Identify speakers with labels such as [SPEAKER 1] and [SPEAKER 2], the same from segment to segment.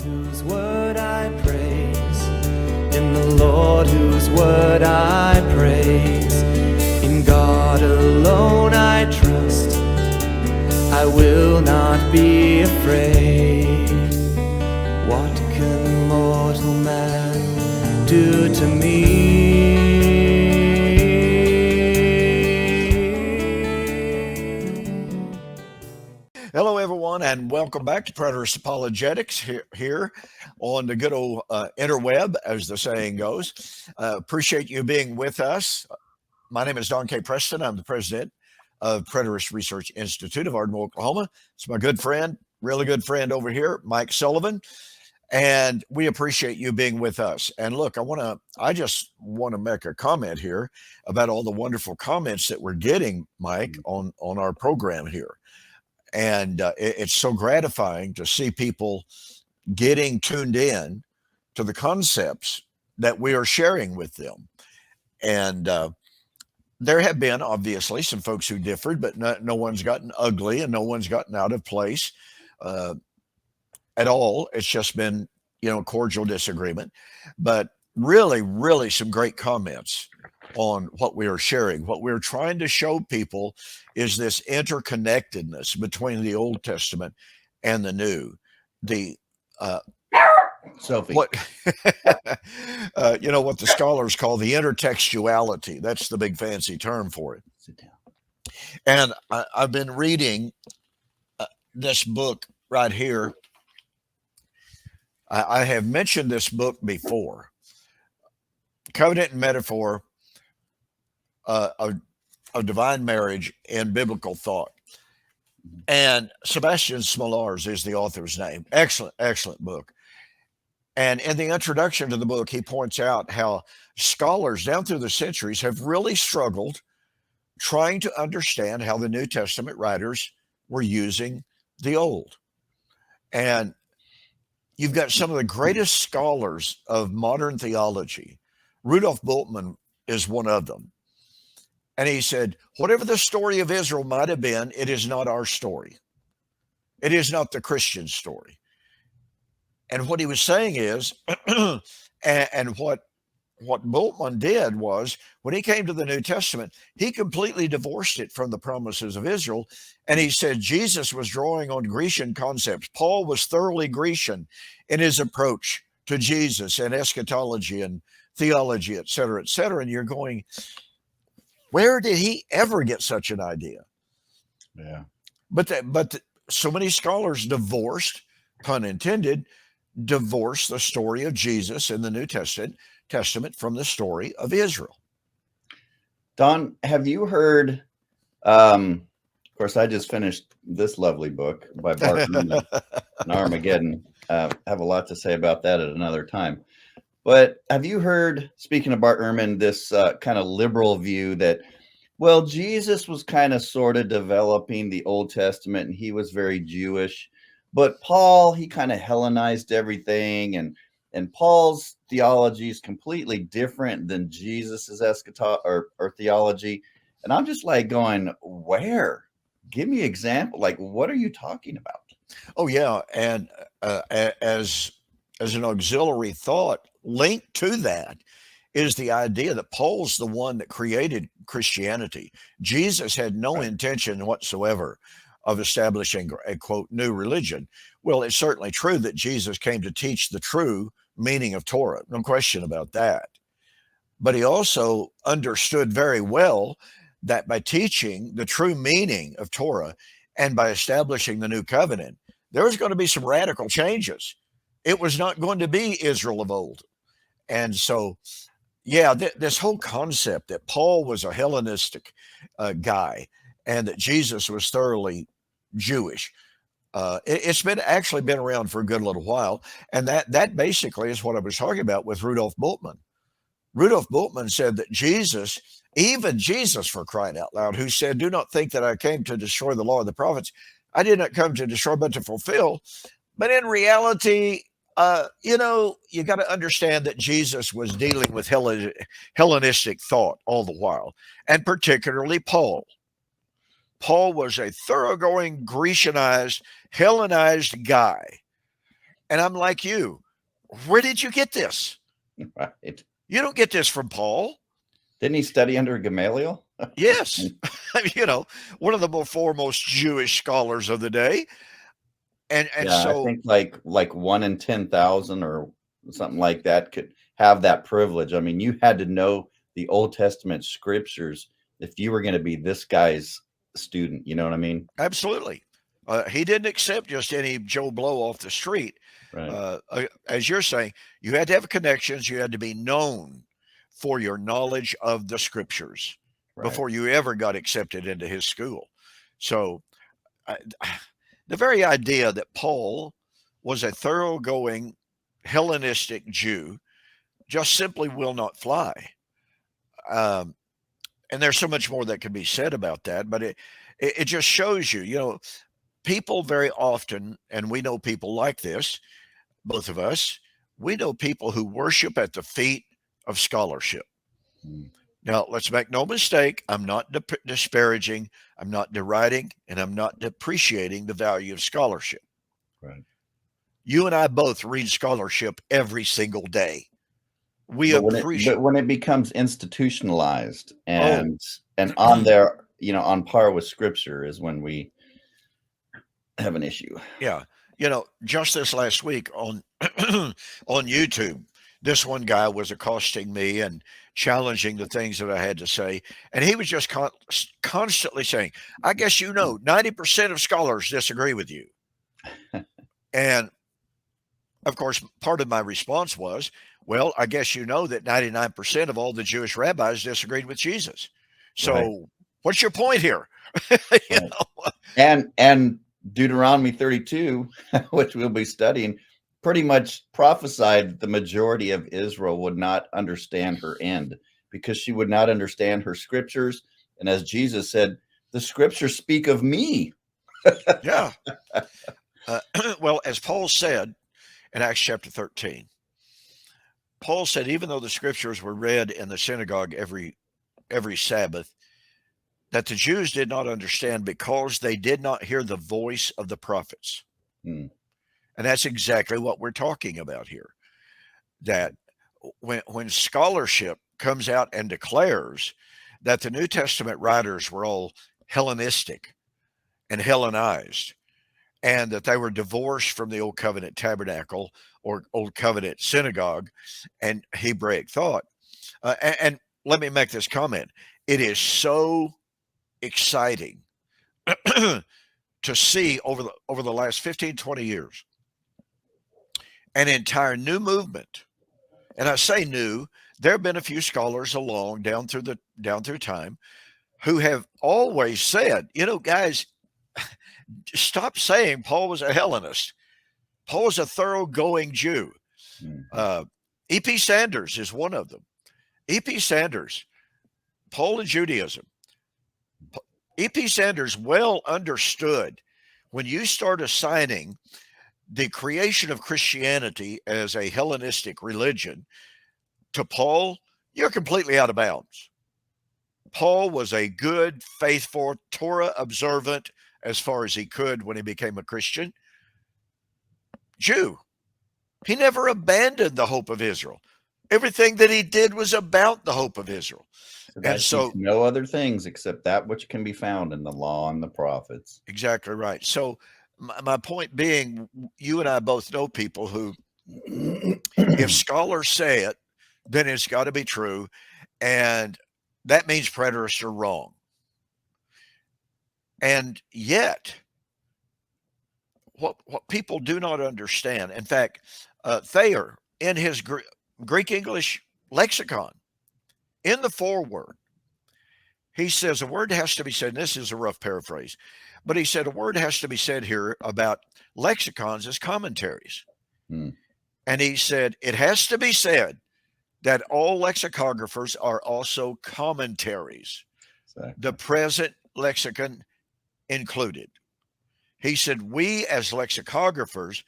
[SPEAKER 1] whose word I praise, in the Lord whose word I praise, in God alone I trust, I will not be afraid. What can mortal man do to me?
[SPEAKER 2] Hello, everyone, and welcome back to Preterist Apologetics here on the good old interweb, as the saying goes. Appreciate you being with us. My name is Don K. Preston. I'm the president of Preterist Research Institute of Ardmore, Oklahoma. It's my good friend, really good friend over here, Mike Sullivan, and we appreciate you being with us. And look, I just want to make a comment here about all the wonderful comments that we're getting, Mike, on our program here. And it's so gratifying to see people getting tuned in to the concepts that we are sharing with them. And there have been, obviously, some folks who differed, but no one's gotten ugly and no one's gotten out of place at all. It's just been, cordial disagreement. But really, really some great comments on what we are sharing. What we're trying to show people is this interconnectedness between the Old Testament and the New.
[SPEAKER 3] Sophie.
[SPEAKER 2] What what the scholars call the intertextuality. That's the big fancy term for it.
[SPEAKER 3] Sit down.
[SPEAKER 2] And I've been reading this book right here. I have mentioned this book before, Covenant and Metaphor of Divine Marriage in Biblical Thought. And Sebastian Smolars is the author's name. Excellent, excellent book. And in the introduction to the book, he points out how scholars down through the centuries have really struggled trying to understand how the New Testament writers were using the Old. And you've got some of the greatest scholars of modern theology. Rudolf Bultmann is one of them. And he said, whatever the story of Israel might have been, it is not our story. It is not the Christian story. And what he was saying is, and what Bultmann did was, when he came to the New Testament, he completely divorced it from the promises of Israel. And he said Jesus was drawing on Grecian concepts. Paul was thoroughly Grecian in his approach to Jesus and eschatology and theology, et cetera, et cetera. And you're going, where did he ever get such an idea?
[SPEAKER 3] Yeah.
[SPEAKER 2] But so many scholars divorced, pun intended, divorce the story of Jesus in the New Testament from the story of Israel.
[SPEAKER 3] Don, have you heard, of course, I just finished this lovely book by Bart Ehrman, Armageddon. Have a lot to say about that at another time. But have you heard, speaking of Bart Ehrman, this kind of liberal view that, well, Jesus was kind of sort of developing the Old Testament and he was very Jewish, but Paul, he kind of Hellenized everything, and Paul's theology is completely different than Jesus's or theology. And I'm just like going, where? Give me an example. Like, what are you talking about?
[SPEAKER 2] Oh, yeah. And as an auxiliary thought linked to that is the idea that Paul's the one that created Christianity. Jesus had no intention whatsoever of establishing a, quote, new religion. Well, it's certainly true that Jesus came to teach the true meaning of Torah. No question about that. But he also understood very well that by teaching the true meaning of Torah and by establishing the new covenant, there was going to be some radical changes. It was not going to be Israel of old. And so, yeah, this whole concept that Paul was a Hellenistic guy and that Jesus was thoroughly Jewish, it's actually been around for a good little while. And that basically is what I was talking about with Rudolf Bultmann. Rudolf Bultmann said that Jesus, even Jesus, for crying out loud, who said, do not think that I came to destroy the law of the prophets. I did not come to destroy, but to fulfill. But in reality, you got to understand that Jesus was dealing with Hellenistic thought all the while, and particularly Paul. Paul was a thoroughgoing Grecianized, Hellenized guy. And I'm like you. Where did you get this?
[SPEAKER 3] Right.
[SPEAKER 2] You don't get this from Paul.
[SPEAKER 3] Didn't he study under Gamaliel?
[SPEAKER 2] Yes. One of the more foremost Jewish scholars of the day. And
[SPEAKER 3] Yeah, I
[SPEAKER 2] so
[SPEAKER 3] think like 1 in 10,000 or something like that could have that privilege. I mean, you had to know the Old Testament scriptures if you were going to be this guy's student. You know what I mean?
[SPEAKER 2] absolutely. He didn't accept just any Joe Blow off the street.
[SPEAKER 3] Right.
[SPEAKER 2] As you're saying, you had to have connections. You had to be known for your knowledge of the scriptures
[SPEAKER 3] Right.
[SPEAKER 2] before you ever got accepted into his school. So the very idea that Paul was a thoroughgoing Hellenistic Jew just simply will not fly. And there's so much more that can be said about that, but it just shows you, people very often, and we know people like this, both of us, we know people who worship at the feet of scholarship.
[SPEAKER 3] Mm.
[SPEAKER 2] Now, let's make no mistake, I'm not disparaging, I'm not deriding, and I'm not depreciating the value of scholarship.
[SPEAKER 3] Right.
[SPEAKER 2] You and I both read scholarship every single day. We
[SPEAKER 3] But
[SPEAKER 2] appreciate
[SPEAKER 3] when it becomes institutionalized and on there, on par with scripture is when we have an issue.
[SPEAKER 2] Yeah. Just this last week on on YouTube, this one guy was accosting me and challenging the things that I had to say. And he was just constantly saying, I guess 90% of scholars disagree with you. And of course, part of my response was, well, I guess that 99% of all the Jewish rabbis disagreed with Jesus. So
[SPEAKER 3] Right.
[SPEAKER 2] what's your point here?
[SPEAKER 3] Right. And Deuteronomy 32, which we'll be studying, pretty much prophesied that the majority of Israel would not understand her end because she would not understand her scriptures. And as Jesus said, the scriptures speak of me.
[SPEAKER 2] Yeah. Well, as Paul said in Acts chapter 13, Paul said, even though the scriptures were read in the synagogue every Sabbath, that the Jews did not understand because they did not hear the voice of the prophets.
[SPEAKER 3] Hmm.
[SPEAKER 2] And that's exactly what we're talking about here. That when scholarship comes out and declares that the New Testament writers were all Hellenistic and Hellenized, and that they were divorced from the Old Covenant tabernacle or Old Covenant synagogue and Hebraic thought. And let me make this comment. It is so exciting to see over the last 15, 20 years an entire new movement. And I say new, there have been a few scholars along down through time who have always said, guys, stop saying Paul was a Hellenist. Paul was a thoroughgoing Jew.
[SPEAKER 3] Mm-hmm.
[SPEAKER 2] E.P. Sanders is one of them. E.P. Sanders, Paul and Judaism. E.P. Sanders well understood when you start assigning the creation of Christianity as a Hellenistic religion to Paul, you're completely out of bounds. Paul was a good, faithful, Torah observant as far as he could when he became a Christian Jew. He never abandoned the hope of Israel. Everything that he did was about the hope of Israel.
[SPEAKER 3] And so no other things except that which can be found in the law and the prophets.
[SPEAKER 2] Exactly right. So my point being, you and I both know people who, if scholars say it, then it's got to be true. And that means preterists are wrong. And yet, what people do not understand, in fact, Thayer, in his Greek English lexicon, in the foreword, he says a word has to be said, and this is a rough paraphrase, but he said a word has to be said here about lexicons as commentaries.
[SPEAKER 3] Hmm.
[SPEAKER 2] And he said it has to be said that all lexicographers are also commentaries, exactly. The present lexicon included. He said, we as lexicographers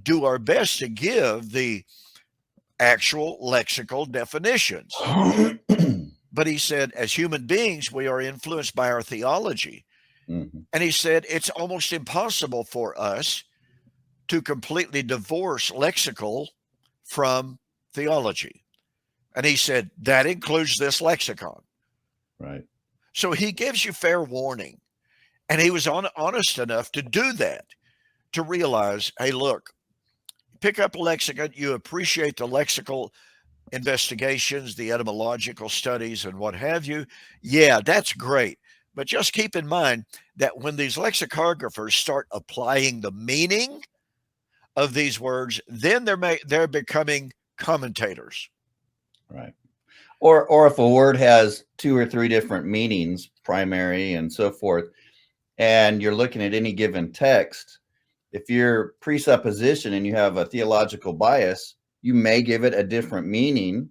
[SPEAKER 2] do our best to give the actual lexical definitions. But he said, as human beings, we are influenced by our theology. Mm-hmm. And he said, it's almost impossible for us to completely divorce lexical from theology. And he said, that includes this lexicon.
[SPEAKER 3] Right.
[SPEAKER 2] So he gives you fair warning. And he was honest enough to do that, to realize, hey, look, pick up a lexicon, you appreciate the lexical investigations, the etymological studies, and what have you. Yeah, that's great. But just keep in mind that when these lexicographers start applying the meaning of these words, then they're becoming commentators.
[SPEAKER 3] Right. Or if a word has 2 or 3 different meanings, primary and so forth, and you're looking at any given text, if your presupposition and you have a theological bias, you may give it a different meaning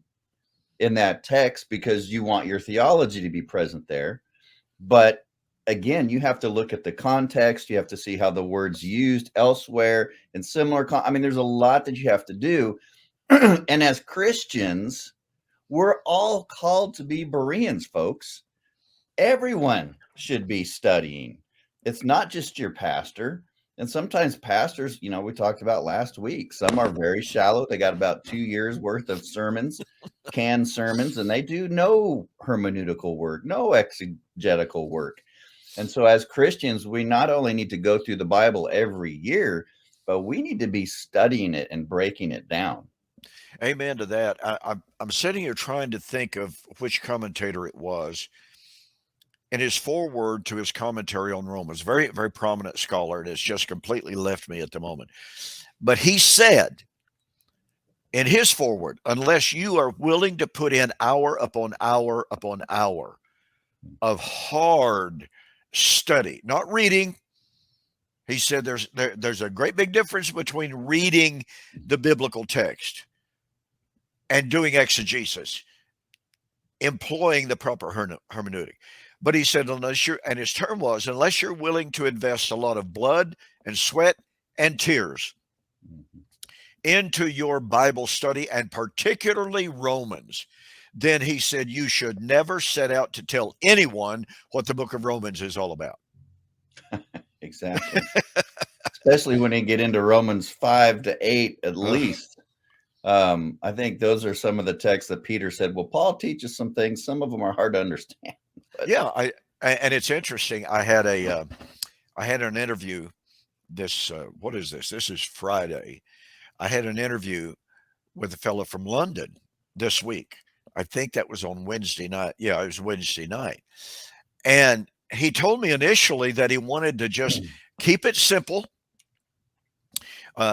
[SPEAKER 3] in that text because you want your theology to be present there. But again, you have to look at the context. You have to see how the word's used elsewhere in similar. I mean, there's a lot that you have to do. And as Christians, we're all called to be Bereans, folks. Everyone should be studying. It's not just your pastor. And sometimes pastors, you know, we talked about last week, some are very shallow. They got about 2 years worth of sermons, canned sermons, and they do no hermeneutical work, no exegetical work. And so as Christians, we not only need to go through the Bible every year, but we need to be studying it and breaking it down.
[SPEAKER 2] Amen to that. I'm sitting here trying to think of which commentator it was. In his foreword to his commentary on Romans, very, very prominent scholar, and it's just completely left me at the moment. But he said in his foreword, unless you are willing to put in hour upon hour upon hour of hard study, not reading, he said there's a great big difference between reading the biblical text and doing exegesis, employing the proper hermeneutic. But he said, and his term was, unless you're willing to invest a lot of blood and sweat and tears into your Bible study, and particularly Romans, then he said, you should never set out to tell anyone what the book of Romans is all about.
[SPEAKER 3] Exactly. Especially when you get into Romans 5 to 8, at least. I think those are some of the texts that Peter said, well, Paul teaches some things. Some of them are hard to understand. But
[SPEAKER 2] yeah, and it's interesting. I had an interview this, what is this? This is Friday. I had an interview with a fellow from London this week. I think that was on Wednesday night. Yeah, it was Wednesday night. And he told me initially that he wanted to just keep it simple,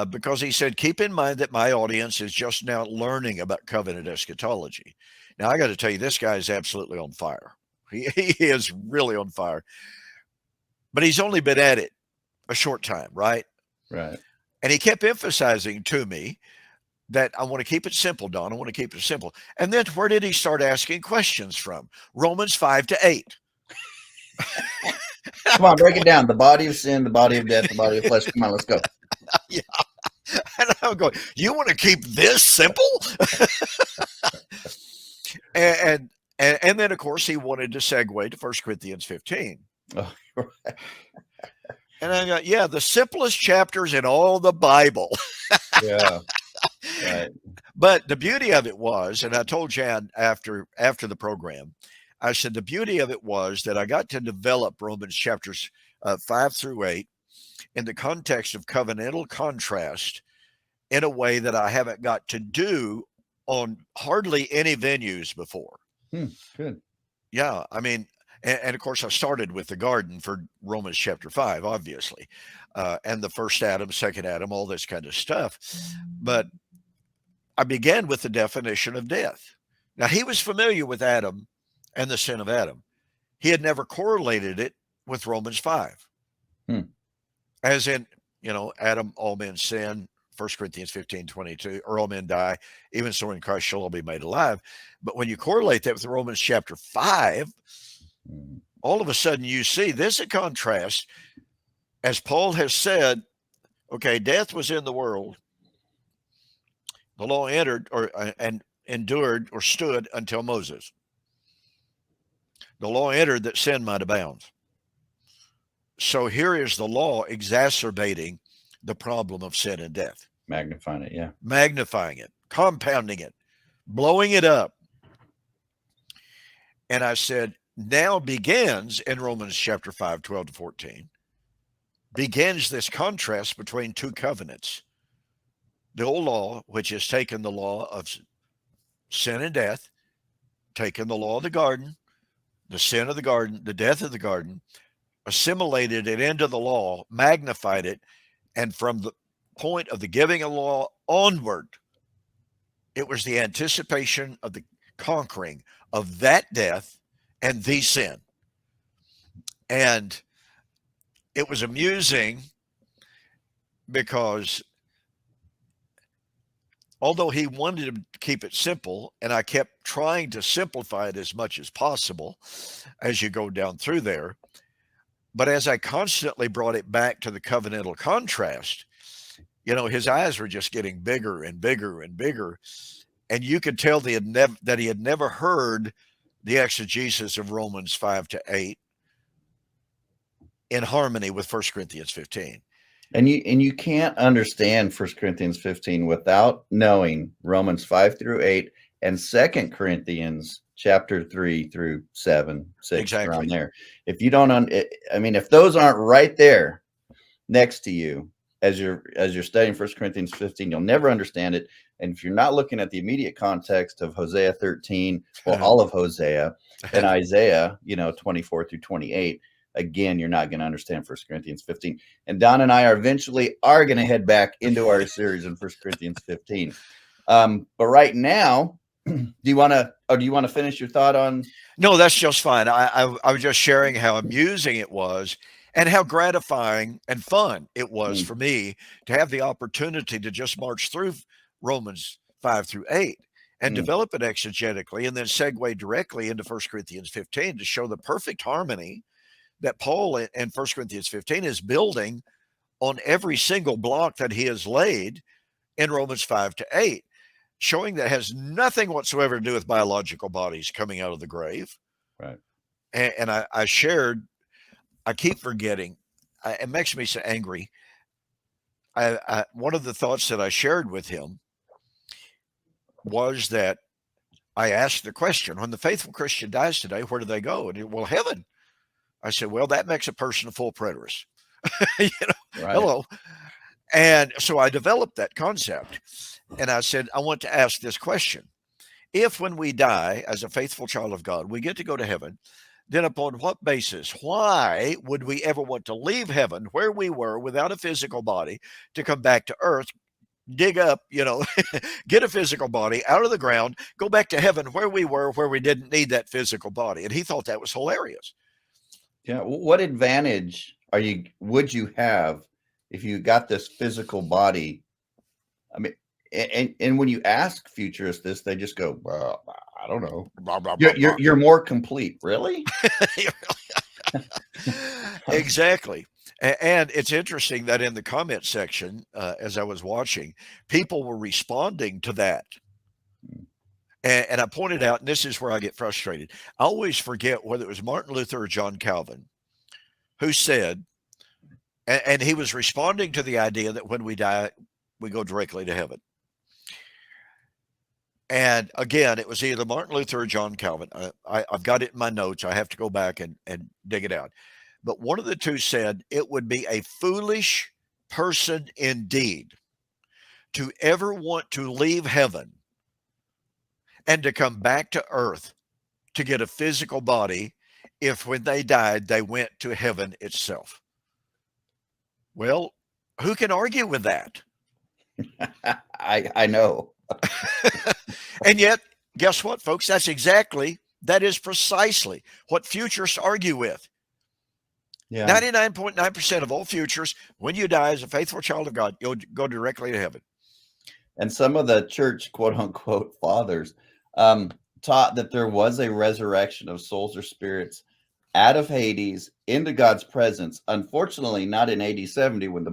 [SPEAKER 2] because he said, keep in mind that my audience is just now learning about covenant eschatology. Now, I got to tell you, this guy is absolutely on fire. He is really on fire. But he's only been at it a short time, right?
[SPEAKER 3] right.
[SPEAKER 2] And he kept emphasizing to me that I want to keep it simple, Don. I want to keep it simple. And then where did he start asking questions from? Romans 5 to 8.
[SPEAKER 3] Come on, break it down. The body of sin, the body of death, the body of flesh. Come on, let's go.
[SPEAKER 2] Yeah. And I'm going, you want to keep this simple? and then, of course, he wanted to segue to 1 Corinthians 15.
[SPEAKER 3] Oh, right.
[SPEAKER 2] And I go, yeah, the simplest chapters in all the Bible.
[SPEAKER 3] Yeah. Right.
[SPEAKER 2] But the beauty of it was, and I told Jan after the program, I said the beauty of it was that I got to develop Romans chapters 5 through 8 in the context of covenantal contrast in a way that I haven't got to do on hardly any venues before.
[SPEAKER 3] Good.
[SPEAKER 2] Yeah, I mean, and of course I started with the garden for Romans chapter 5, obviously, and the first Adam, second Adam, all this kind of stuff. But I began with the definition of death. Now, he was familiar with Adam and the sin of Adam. He had never correlated it with Romans 5. As in, Adam, all men sin, 1 Corinthians 15:22, or all men die, even so in Christ shall all be made alive. But when you correlate that with Romans chapter 5, all of a sudden you see this a contrast. As Paul has said, okay, death was in the world. The law entered and endured or stood until Moses. The law entered that sin might abound. So here is the law exacerbating the problem of sin and death,
[SPEAKER 3] Magnifying it, yeah.
[SPEAKER 2] magnifying it, compounding it, blowing it up. And I said, now begins in Romans chapter 5, 12 to 14, begins this contrast between two covenants. The old law, which has taken the law of sin and death, taken the law of the garden, the sin of the garden, the death of the garden, assimilated it into the law, magnified it, and from the point of the giving of law onward, it was the anticipation of the conquering of that death and the sin. And it was amusing because although he wanted to keep it simple, and I kept trying to simplify it as much as possible as you go down through there, but as I constantly brought it back to the covenantal contrast, you know, his eyes were just getting bigger and bigger and bigger. And you could tell that he had never heard the exegesis of Romans 5 to 8 in harmony with 1 Corinthians 15.
[SPEAKER 3] And you can't understand 1 Corinthians 15 without knowing Romans 5 through 8 and 2 Corinthians chapter 3 through 7, 6,
[SPEAKER 2] Exactly.
[SPEAKER 3] around there. If you don't, I mean, if those aren't right there next to you as you're studying 1 Corinthians 15, you'll never understand it. And if you're not looking at the immediate context of Hosea 13, well, all of Hosea and Isaiah, 24 through 28, again, you're not going to understand 1 Corinthians 15. And Don and I are going to head back into our series in 1 Corinthians 15. But right now, do you want to finish your thought on?
[SPEAKER 2] No, that's just fine. I was just sharing how amusing it was and how gratifying and fun it was for me to have the opportunity to just march through Romans 5 through 8 and develop it exegetically and then segue directly into 1 Corinthians 15 to show the perfect harmony that Paul in 1 Corinthians 15 is building on every single block that he has laid in Romans 5 to 8, showing that has nothing whatsoever to do with biological bodies coming out of the grave.
[SPEAKER 3] Right.
[SPEAKER 2] And I shared, I keep forgetting, it makes me so angry. One of the thoughts that I shared with him was that I asked the question, when the faithful Christian dies today, where do they go? And well, heaven. I said, well, that makes a person a full preterist. Right. Hello. And so I developed that concept. And I said, I want to ask this question. If when we die as a faithful child of God, we get to go to heaven, then upon what basis, why would we ever want to leave heaven where we were without a physical body to come back to earth, dig up, get a physical body out of the ground, go back to heaven where we were, where we didn't need that physical body? And he thought that was hilarious.
[SPEAKER 3] Yeah. What advantage would you have if you got this physical body? I mean, and when you ask futurists this, they just go, well, I don't know.
[SPEAKER 2] Blah, blah, blah,
[SPEAKER 3] You're more complete. Really?
[SPEAKER 2] Exactly. And it's interesting that in the comment section, as I was watching, people were responding to that. And I pointed out, and this is where I get frustrated, I always forget whether it was Martin Luther or John Calvin who said, and he was responding to the idea that when we die, we go directly to heaven. And again, it was either Martin Luther or John Calvin. I've got it in my notes. I have to go back and dig it out. But one of the two said, it would be a foolish person indeed to ever want to leave heaven and to come back to earth to get a physical body if when they died, they went to heaven itself. Well, who can argue with that?
[SPEAKER 3] I know.
[SPEAKER 2] And yet, guess what, folks? That is precisely what futurists argue with. Yeah. 99.9% of all futurists, when you die as a faithful child of God, you'll go directly to heaven.
[SPEAKER 3] And some of the church, quote unquote, fathers taught that there was a resurrection of souls or spirits out of Hades into God's presence. Unfortunately, not in AD 70 where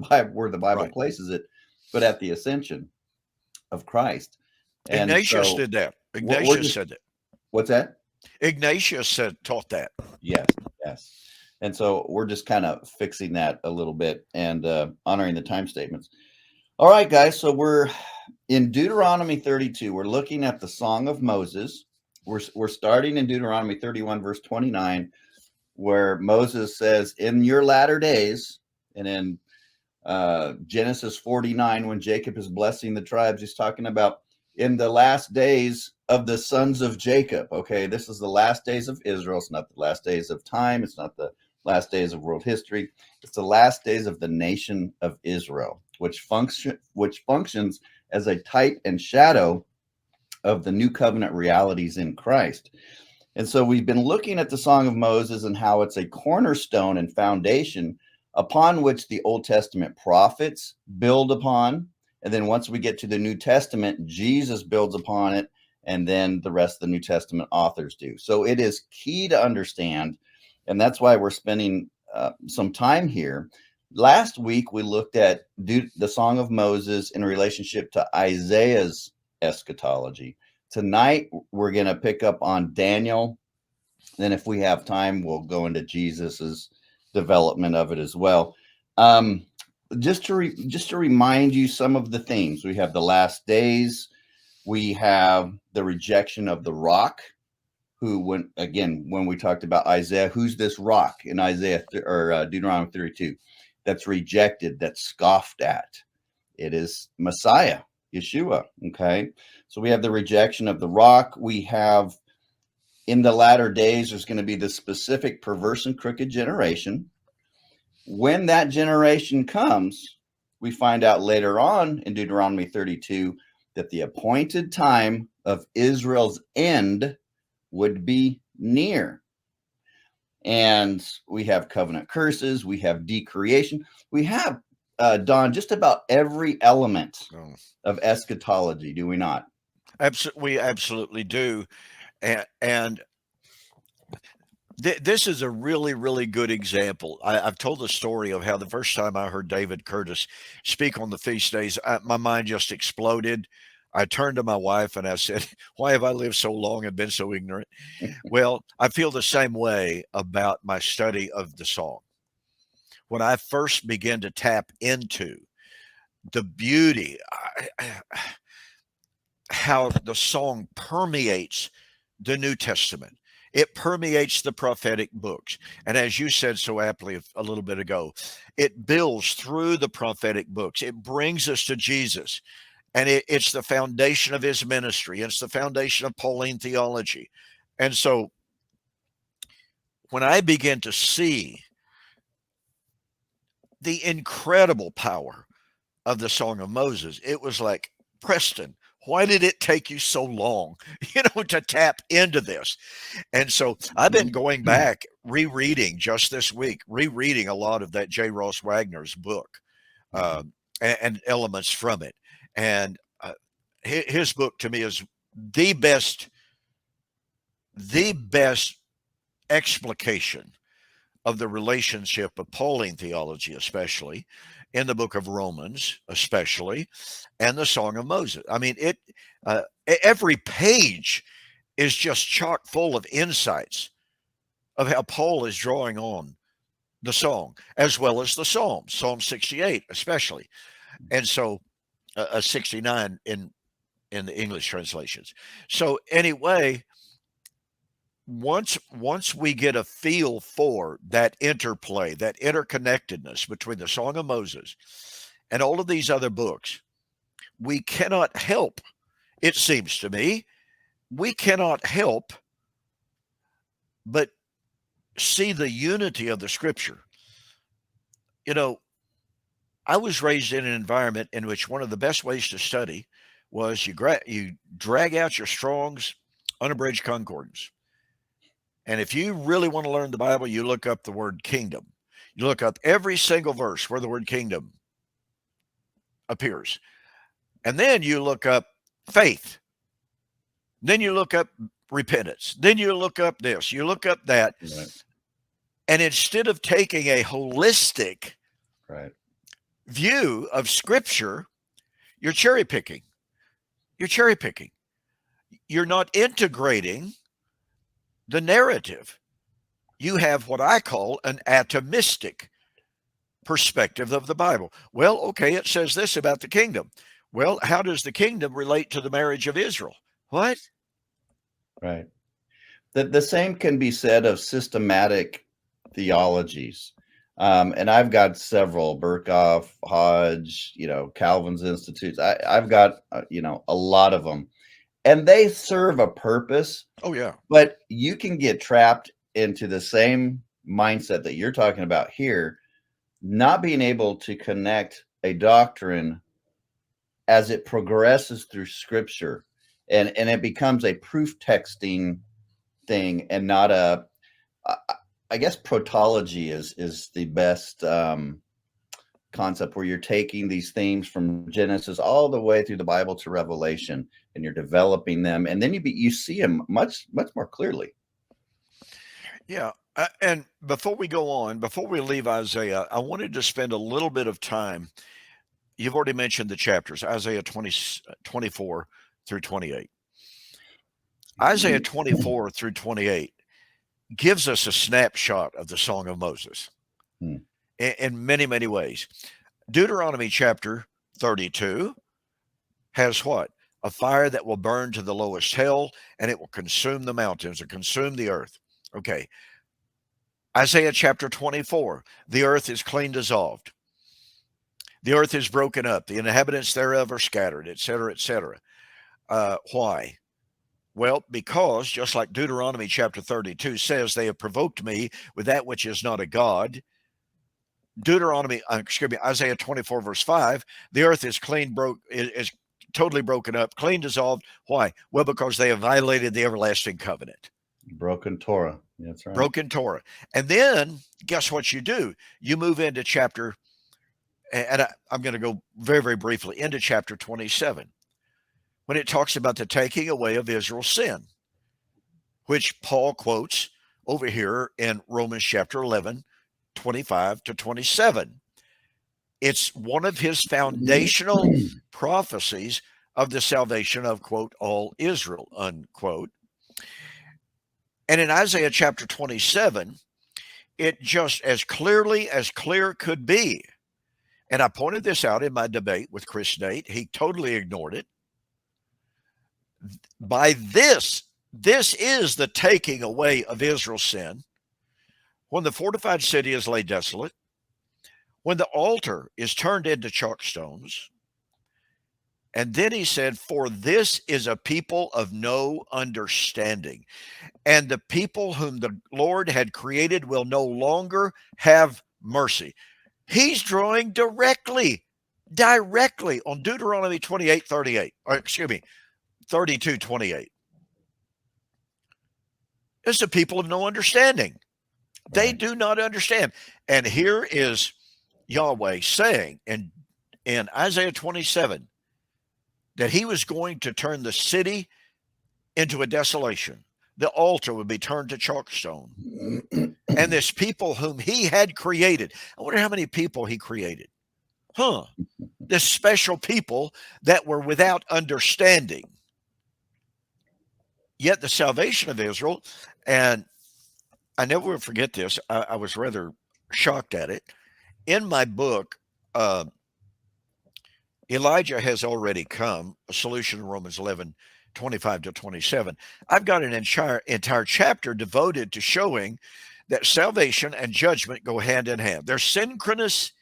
[SPEAKER 3] the Bible places it, but at the ascension of Christ. And
[SPEAKER 2] Ignatius did that. Ignatius said that.
[SPEAKER 3] What's that?
[SPEAKER 2] Ignatius taught that.
[SPEAKER 3] Yes. And so we're just kind of fixing that a little bit and honoring the time statements. All right, guys. So we're in Deuteronomy 32. We're looking at the Song of Moses. We're starting in Deuteronomy 31, verse 29, where Moses says, in your latter days, and in Genesis 49, when Jacob is blessing the tribes, he's talking about in the last days of the sons of Jacob. Okay, this is the last days of Israel. It's not the last days of time. It's not the last days of world history. It's the last days of the nation of Israel, which functions as a type and shadow of the new covenant realities in Christ. And so we've been looking at the Song of Moses and how it's a cornerstone and foundation upon which the Old Testament prophets build upon. And then once we get to the New Testament, Jesus builds upon it, and then the rest of the New Testament authors do. So it is key to understand, and that's why we're spending some time here. Last week, we looked at the Song of Moses in relationship to Isaiah's eschatology. Tonight, we're going to pick up on Daniel. Then if we have time, we'll go into Jesus's development of it as well. Just to remind you some of the themes, we have the last days, we have the rejection of the rock, who when we talked about Isaiah, who's this rock in Isaiah or Deuteronomy 32 that's rejected, that's scoffed at? It is Messiah, Yeshua. Okay, so we have the rejection of the rock. We have in the latter days, there's going to be the specific perverse and crooked generation. When that generation comes, we find out later on in Deuteronomy 32 that the appointed time of Israel's end would be near. And we have covenant curses, we have decreation, we have, Don, just about every element of eschatology, do we not?
[SPEAKER 2] We absolutely do. And this is a really, really good example. I've told the story of how the first time I heard David Curtis speak on the feast days, my mind just exploded. I turned to my wife and I said, why have I lived so long and been so ignorant? Well, I feel the same way about my study of the song. When I first began to tap into the beauty, how the song permeates the New Testament. It permeates the prophetic books. And as you said so aptly a little bit ago, it builds through the prophetic books. It brings us to Jesus. And it's the foundation of his ministry. It's the foundation of Pauline theology. And so when I began to see the incredible power of the Song of Moses, it was like, Preston, why did it take you so long, to tap into this? And so I've been going back, rereading just this week, rereading a lot of that J. Ross Wagner's book and elements from it. And his book to me is the best explication of the relationship of Pauline theology, especially in the book of Romans, especially, and the Song of Moses. I mean, every page is just chock full of insights of how Paul is drawing on the song, as well as the Psalms, Psalm 68 especially, and so 69 in the English translations. So anyway, once we get a feel for that interplay, that interconnectedness between the Song of Moses and all of these other books, we cannot help, it seems to me, we cannot help but see the unity of the Scripture. I was raised in an environment in which one of the best ways to study was you drag out your Strong's Unabridged Concordance. And if you really want to learn the Bible, you look up the word kingdom. You look up every single verse where the word kingdom appears. And then you look up faith. Then you look up repentance. Then you look up this. You look up that.
[SPEAKER 3] Right.
[SPEAKER 2] And instead of taking a holistic view of Scripture, you're cherry picking. You're cherry picking. You're not integrating the narrative you have what I call an atomistic perspective of the Bible. Well, okay, it says this about the kingdom. Well, how does the kingdom relate to the marriage of Israel? What?
[SPEAKER 3] Right. The same can be said of systematic theologies. And I've got several: Berkhoff, Hodge, Calvin's Institutes. I've got, a lot of them, and they serve a purpose,
[SPEAKER 2] Oh, yeah.
[SPEAKER 3] but you can get trapped into the same mindset that you're talking about here, not being able to connect a doctrine as it progresses through scripture, and it becomes a proof texting thing, and not a I guess protology is the best concept, where you're taking these themes from Genesis all the way through the Bible to Revelation, and you're developing them, and then you see them much more clearly.
[SPEAKER 2] Yeah. And before we go on, before we leave Isaiah, I wanted to spend a little bit of time. You've already mentioned the chapters, Isaiah 24 through 28. Isaiah 24 through 28 gives us a snapshot of the Song of Moses
[SPEAKER 3] Hmm.
[SPEAKER 2] in many, many ways. Deuteronomy chapter 32 has what? A fire that will burn to the lowest hell, and it will consume the mountains or consume the earth. Okay. Isaiah chapter 24, the earth is clean dissolved. The earth is broken up. The inhabitants thereof are scattered, etc., etc. Why? Well, because just like Deuteronomy chapter 32 says, they have provoked me with that which is not a God. Isaiah 24 verse 5, the earth is is totally broken up, clean dissolved. Why? Well, because they have violated the everlasting covenant.
[SPEAKER 3] Broken Torah. That's right.
[SPEAKER 2] Broken Torah. And then guess what you do? You move into chapter, and I'm going to go very, very briefly into chapter 27, when it talks about the taking away of Israel's sin, which Paul quotes over here in Romans chapter 11, 25 to 27. It's one of his foundational prophecies of the salvation of, quote, all Israel, unquote. And in Isaiah chapter 27, it just as clear could be. And I pointed this out in my debate with Chris Nate. He totally ignored it. By this is the taking away of Israel's sin. When the fortified city is laid desolate, when the altar is turned into chalk stones. And then he said, for this is a people of no understanding. And the people whom the Lord had created will no longer have mercy. He's drawing directly on Deuteronomy 28:38, or excuse me, 32:28. It's a people of no understanding. They do not understand. And here is Yahweh saying in Isaiah 27 that he was going to turn the city into a desolation. The altar would be turned to chalkstone. And this people whom he had created, I wonder how many people he created. This special people that were without understanding. Yet the salvation of Israel, and I never will forget this, I was rather shocked at it. In my book, Elijah has already come, a solution in Romans 11, 25 to 27. I've got an entire chapter devoted to showing that salvation and judgment go hand in hand. They're synchronous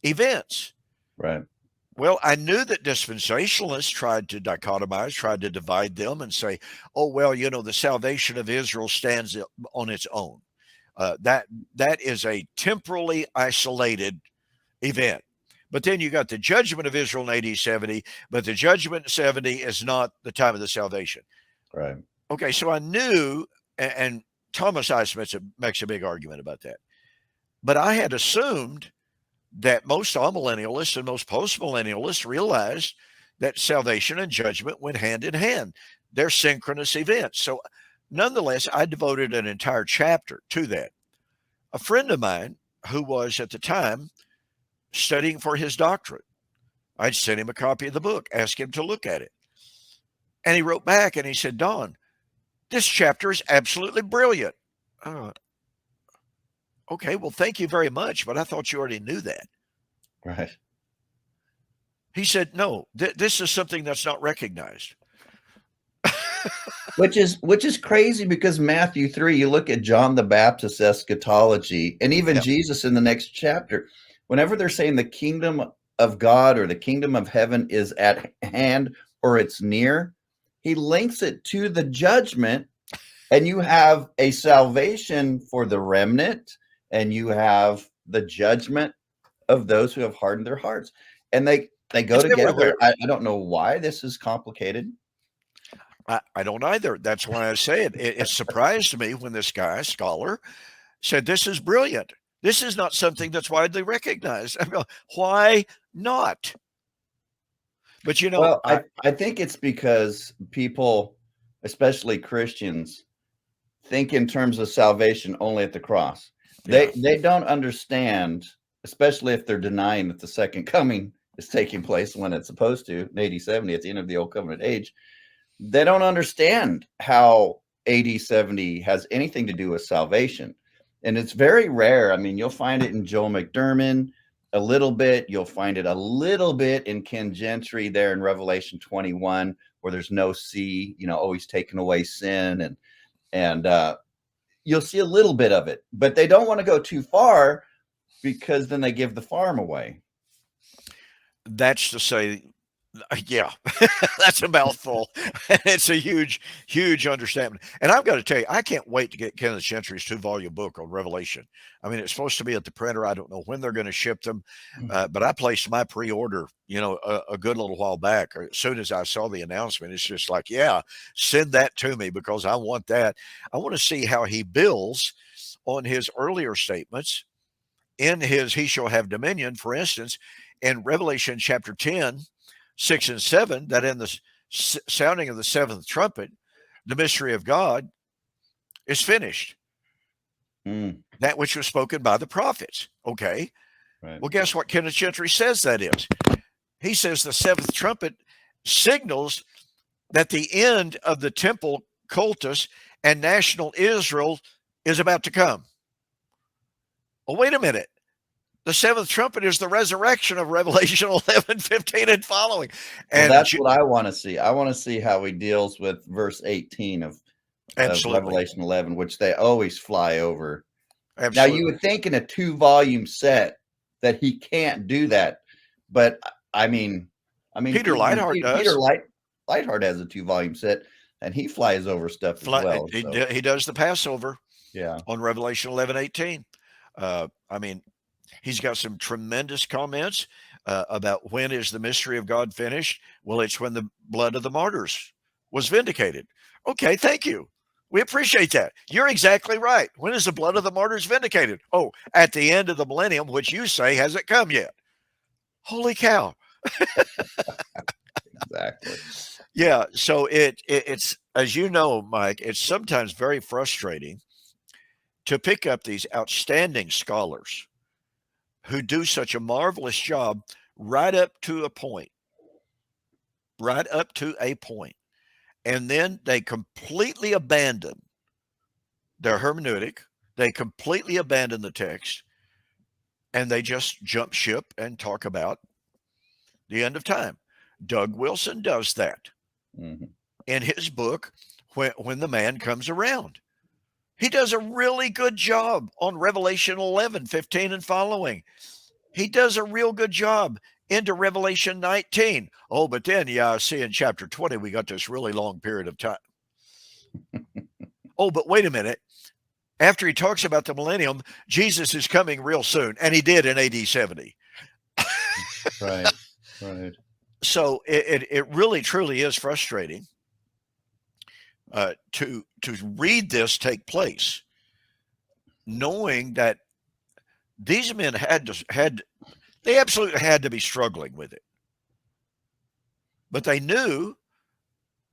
[SPEAKER 2] events.
[SPEAKER 3] Right.
[SPEAKER 2] Well, I knew that dispensationalists tried to dichotomize, tried to divide them and say, oh, well, the salvation of Israel stands on its own. That is a temporally isolated event. But then you got the judgment of Israel in AD 70, but the judgment in 70 is not the time of the salvation.
[SPEAKER 3] Right.
[SPEAKER 2] Okay, so I knew, and Thomas Eismitz makes a big argument about that. But I had assumed that most amillennialists and most postmillennialists realized that salvation and judgment went hand in hand. They're synchronous events. So nonetheless, I devoted an entire chapter to that. A friend of mine who was at the time studying for his doctorate, I'd sent him a copy of the book, asked him to look at it. And he wrote back and he said, Don, this chapter is absolutely brilliant. Okay, well, thank you very much, but I thought you already knew that.
[SPEAKER 3] Right.
[SPEAKER 2] He said, no, this is something that's not recognized.
[SPEAKER 3] Which is crazy, because Matthew 3, you look at John the Baptist's eschatology, and even Jesus in the next chapter, whenever they're saying the kingdom of God or the kingdom of heaven is at hand or it's near, he links it to the judgment, and you have a salvation for the remnant, and you have the judgment of those who have hardened their hearts. And they go
[SPEAKER 2] It's
[SPEAKER 3] together.
[SPEAKER 2] everywhere.
[SPEAKER 3] I don't know why this is complicated.
[SPEAKER 2] I don't either. That's why I say it. It surprised me when this guy, scholar, said, this is brilliant. This is not something that's widely recognized. I go, why not? But you know,
[SPEAKER 3] Well, I think it's because people, especially Christians, think in terms of salvation only at the cross.
[SPEAKER 2] Yeah.
[SPEAKER 3] They don't understand, especially if they're denying that the second coming is taking place when it's supposed to, in AD 70, at the end of the Old Covenant age. They don't understand how AD 70 has anything to do with salvation. And it's very rare. I mean, you'll find it in Joel McDermott a little bit. You'll find it a little bit in Ken Gentry there in Revelation 21, where there's no sea, always taking away sin. And you'll see a little bit of it, but they don't want to go too far, because then they give the farm away.
[SPEAKER 2] That's to say, yeah, that's a mouthful. It's a huge, huge understatement. And I've got to tell you, I can't wait to get Kenneth Gentry's 2-volume book on Revelation. I mean, it's supposed to be at the printer. I don't know when they're going to ship them, but I placed my pre-order, a good little while back. As soon as I saw the announcement, it's just like, yeah, send that to me, because I want that. I want to see how he builds on his earlier statements in his "He shall have dominion." For instance, in Revelation chapter 10, 6 and 7, that in the sounding of the seventh trumpet, the mystery of God is finished. That which was spoken by the prophets. Okay.
[SPEAKER 3] Right.
[SPEAKER 2] Well, guess what Kenneth Gentry says that is? He says the seventh trumpet signals that the end of the temple cultus and national Israel is about to come. Well, wait a minute. The seventh trumpet is the resurrection of Revelation 11, 15, and following. And
[SPEAKER 3] that's what I want to see. I want to see how he deals with verse 18 of Revelation 11, which they always fly over. Absolutely. Now, you would think in a 2-volume set that he can't do that, but I mean,
[SPEAKER 2] Peter Leithart does.
[SPEAKER 3] Peter Leithart has a 2-volume set, and he flies over stuff as well.
[SPEAKER 2] He does the Passover.
[SPEAKER 3] Yeah.
[SPEAKER 2] On Revelation 11, 18. I mean, he's got some tremendous comments about when is the mystery of God finished. Well, it's when the blood of the martyrs was vindicated. Okay, thank you. We appreciate that. You're exactly right. When is the blood of the martyrs vindicated? Oh, at the end of the millennium, which you say hasn't come yet. Holy cow.
[SPEAKER 3] Exactly.
[SPEAKER 2] Yeah, so it's, as you know, Mike, it's sometimes very frustrating to pick up these outstanding scholars who do such a marvelous job right up to a point. And then they completely abandon their hermeneutic. They completely abandon the text, and they just jump ship and talk about the end of time. Doug Wilson does that in his book, When the Man Comes Around. He does a really good job on Revelation 11, 15, and following. He does a real good job into Revelation 19. Oh, but then, see in chapter 20, we got this really long period of time. Oh, but wait a minute. After he talks about the millennium, Jesus is coming real soon. And he did in AD 70.
[SPEAKER 3] Right.
[SPEAKER 2] So it really, truly is frustrating to read this take place, knowing that these men they absolutely had to be struggling with it. But they knew,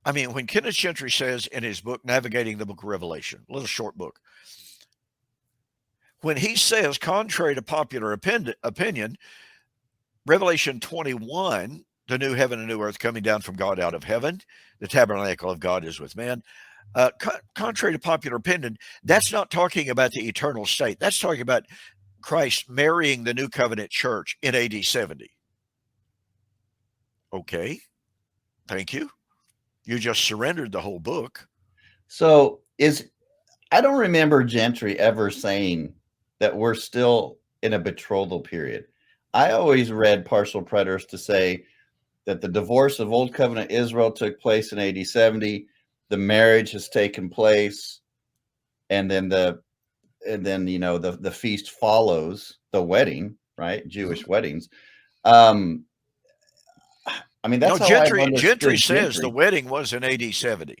[SPEAKER 2] I mean, when Kenneth Gentry says in his book, Navigating the Book of Revelation, a little short book, when he says, contrary to popular opinion, Revelation 21, the new heaven and new earth coming down from God out of heaven, the tabernacle of God is with men. Contrary to popular opinion, that's not talking about the eternal state. That's talking about Christ marrying the New Covenant church in AD 70. Okay, thank you. You just surrendered the whole book.
[SPEAKER 3] So I don't remember Gentry ever saying that we're still in a betrothal period. I always read partial preterists to say that the divorce of Old Covenant Israel took place in AD 70. The marriage has taken place, and then the feast follows the wedding, right? Jewish weddings. I mean,
[SPEAKER 2] No,
[SPEAKER 3] that's how I've
[SPEAKER 2] Gentry
[SPEAKER 3] understood
[SPEAKER 2] says the
[SPEAKER 3] Gentry.
[SPEAKER 2] wedding was in AD 70.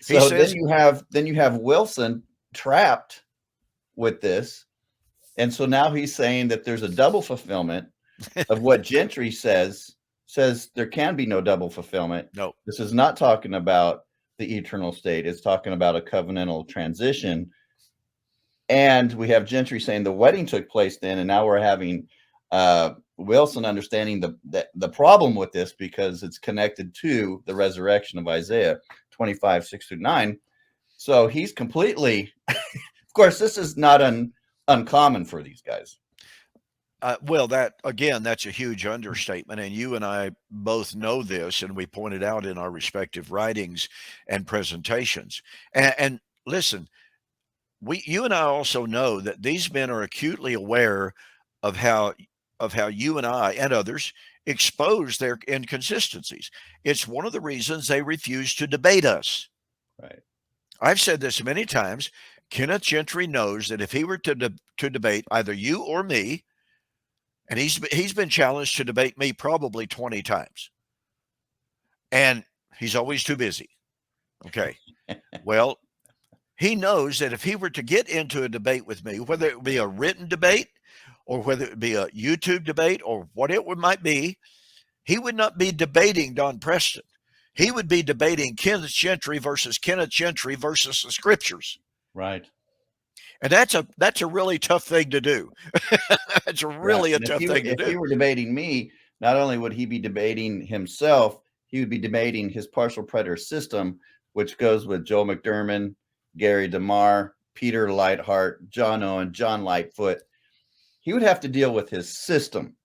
[SPEAKER 2] He
[SPEAKER 3] So
[SPEAKER 2] says,
[SPEAKER 3] then you have Wilson trapped with this. And so now he's saying that there's a double fulfillment of what Gentry says there can be no double fulfillment.
[SPEAKER 2] no.
[SPEAKER 3] This is not talking about the eternal state. It's talking about a covenantal transition. And we have Gentry saying the wedding took place then, and now we're having Wilson understanding the problem with this because it's connected to the resurrection of Isaiah 25, 6-9. So he's completely, of course, this is not uncommon for these guys.
[SPEAKER 2] Well, that's a huge understatement. And you and I both know this, and we pointed out in our respective writings and presentations. And listen, you and I also know that these men are acutely aware of how you and I and others expose their inconsistencies. It's one of the reasons they refuse to debate us.
[SPEAKER 3] Right.
[SPEAKER 2] I've said this many times. Kenneth Gentry knows that if he were to debate either you or me, and he's been challenged to debate me probably 20 times, and he's always too busy. Okay, well, he knows that if he were to get into a debate with me, whether it would be a written debate or whether it would be a YouTube debate or what it might be, he would not be debating Don Preston. He would be debating Kenneth Gentry versus Kenneth Gentry versus the scriptures.
[SPEAKER 3] Right.
[SPEAKER 2] And that's a really tough thing to do. It's really a tough thing to do.
[SPEAKER 3] If he were debating me, not only would he be debating himself, he would be debating his partial preterist system, which goes with Joel McDermott, Gary DeMar, Peter Lightheart, John Owen, John Lightfoot. He would have to deal with his system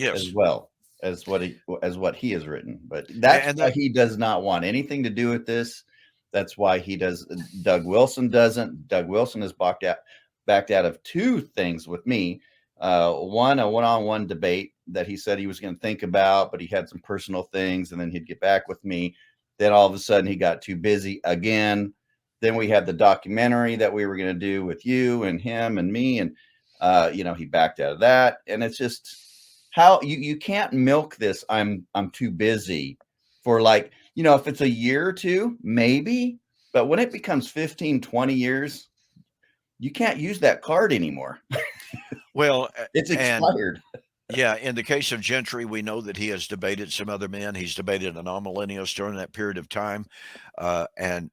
[SPEAKER 3] as well as what he has written. But that's why he does not want anything to do with this. That's why he does. Doug Wilson doesn't. Doug Wilson has backed out of two things with me. One, a one-on-one debate that he said he was going to think about, but he had some personal things, and then he'd get back with me. Then all of a sudden he got too busy again. Then we had the documentary that we were going to do with you and him and me, and he backed out of that. And it's just how you can't milk this. I'm too busy for if it's a year or two, maybe, but when it becomes 15, 20 years, you can't use that card anymore.
[SPEAKER 2] Well,
[SPEAKER 3] it's expired.
[SPEAKER 2] Yeah, in the case of Gentry, we know that he has debated some other men. He's debated an amillennialist during that period of time. And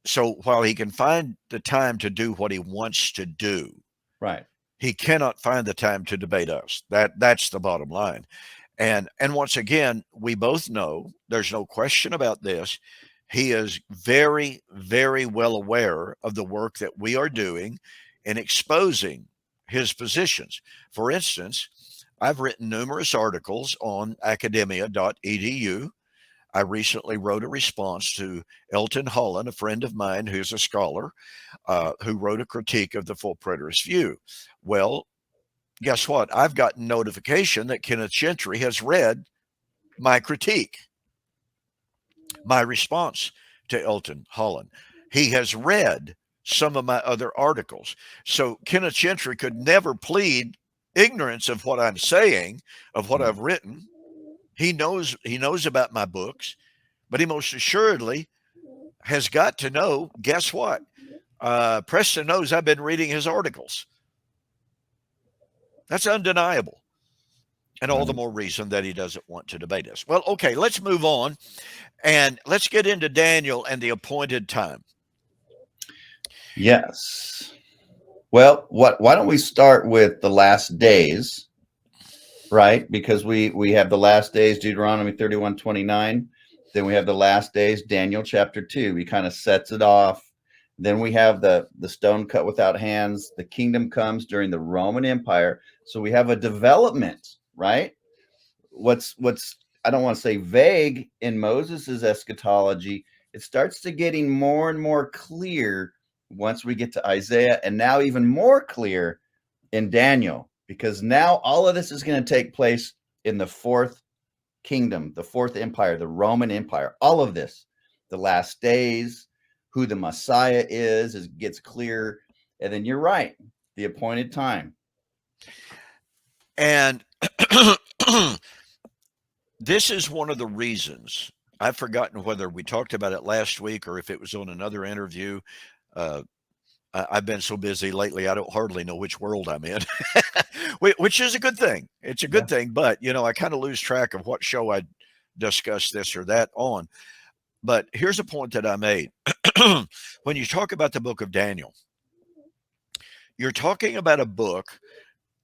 [SPEAKER 2] so while he can find the time to do what he wants to do,
[SPEAKER 3] right,
[SPEAKER 2] he cannot find the time to debate us. That's the bottom line. And once again, we both know, there's no question about this, he is very, very well aware of the work that we are doing in exposing his positions. For instance, I've written numerous articles on academia.edu. I recently wrote a response to Elton Holland, a friend of mine who's a scholar, who wrote a critique of the full preterist view. Well, guess what? I've gotten notification that Kenneth Gentry has read my critique, my response to Elton Holland. He has read some of my other articles. So Kenneth Gentry could never plead ignorance of what I'm saying, of what I've written. He knows about my books, but he most assuredly has got to know, guess what? Preston knows I've been reading his articles. That's undeniable. And all the more reason that he doesn't want to debate us. Well, okay, let's move on. And let's get into Daniel and the appointed time.
[SPEAKER 3] Yes. Well, why don't we start with the last days, right? Because we have the last days, Deuteronomy 31:29, Then we have the last days, Daniel chapter 2. He kind of sets it off. Then we have the stone cut without hands. The kingdom comes during the Roman Empire. So we have a development, right? What's I don't want to say vague in Moses's eschatology. It starts to getting more and more clear once we get to Isaiah, and now even more clear in Daniel, because now all of this is going to take place in the fourth kingdom, the fourth empire, the Roman Empire. All of this, the last days, who the Messiah is gets clear. And then you're right, the appointed time.
[SPEAKER 2] And this is one of the reasons. I've forgotten whether we talked about it last week or if it was on another interview. I've been so busy lately, I don't hardly know which world I'm in, which is a good thing. It's a good thing, but I kind of lose track of what show I discuss this or that on. But here's a point that I made. When you talk about the book of Daniel, you're talking about a book.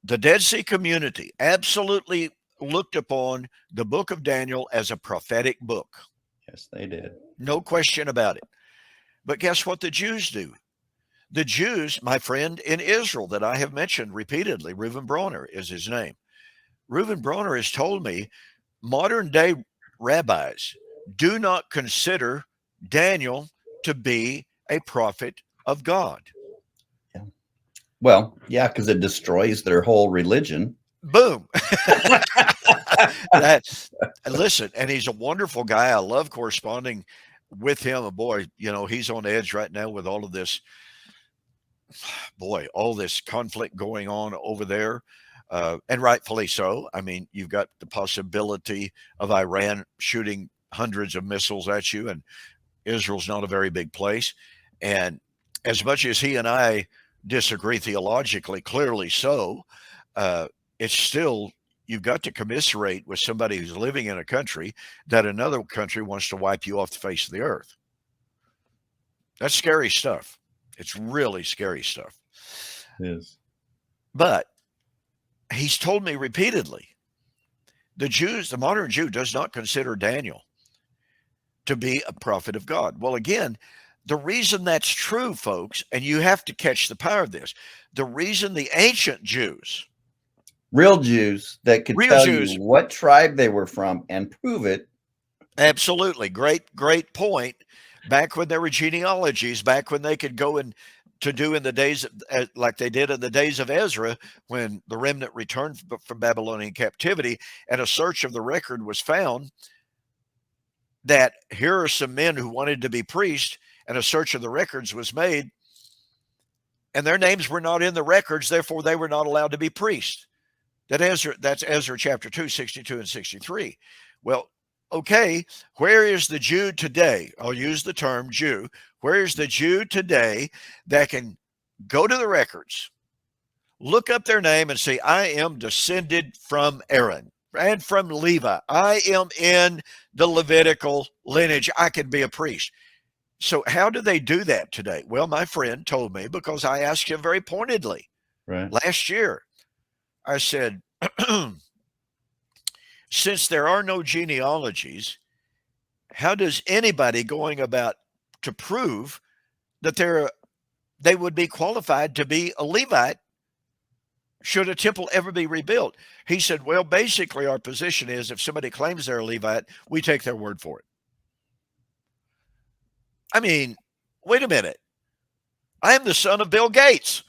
[SPEAKER 2] The Dead Sea community absolutely looked upon the book of Daniel as a prophetic book.
[SPEAKER 3] Yes, they did.
[SPEAKER 2] No question about it. But guess what the Jews do? The Jews, my friend in Israel that I have mentioned repeatedly, Reuven Bronner is his name. Reuven Bronner has told me modern day rabbis do not consider Daniel to be a prophet of God.
[SPEAKER 3] Yeah. Well, yeah, because it destroys their whole religion.
[SPEAKER 2] Boom. Listen, and he's a wonderful guy. I love corresponding with him. Boy, he's on edge right now with all of this. All this conflict going on over there, and rightfully so. I mean, you've got the possibility of Iran shooting hundreds of missiles at you, and Israel's not a very big place. And as much as he and I disagree theologically, clearly so, it's still, you've got to commiserate with somebody who's living in a country that another country wants to wipe you off the face of the earth. That's scary stuff. It's really scary stuff.
[SPEAKER 3] It is.
[SPEAKER 2] But he's told me repeatedly, the modern Jew does not consider Daniel to be a prophet of God. Well, again, the reason that's true, folks, and you have to catch the power of this, the reason the ancient Jews,
[SPEAKER 3] real Jews that could tell you what tribe they were from and prove it.
[SPEAKER 2] Absolutely. Great point. Back when there were genealogies, back when they could go in to do in the days, like they did in the days of Ezra, when the remnant returned from Babylonian captivity, and a search of the record was found that here are some men who wanted to be priests, and a search of the records was made, and their names were not in the records, therefore they were not allowed to be priests. That's Ezra chapter 2, 62 and 63. Well, okay, where is the Jew today? I'll use the term Jew. Where is the Jew today that can go to the records, look up their name and say, I am descended from Aaron and from Levi. I am in the Levitical lineage. I can be a priest. So how do they do that today? Well, my friend told me, because I asked him very pointedly last year. I said, since there are no genealogies, how does anybody going about to prove that they would be qualified to be a Levite should a temple ever be rebuilt? He said, well, basically our position is if somebody claims they're a Levite, we take their word for it. I mean, wait a minute. I am the son of Bill Gates.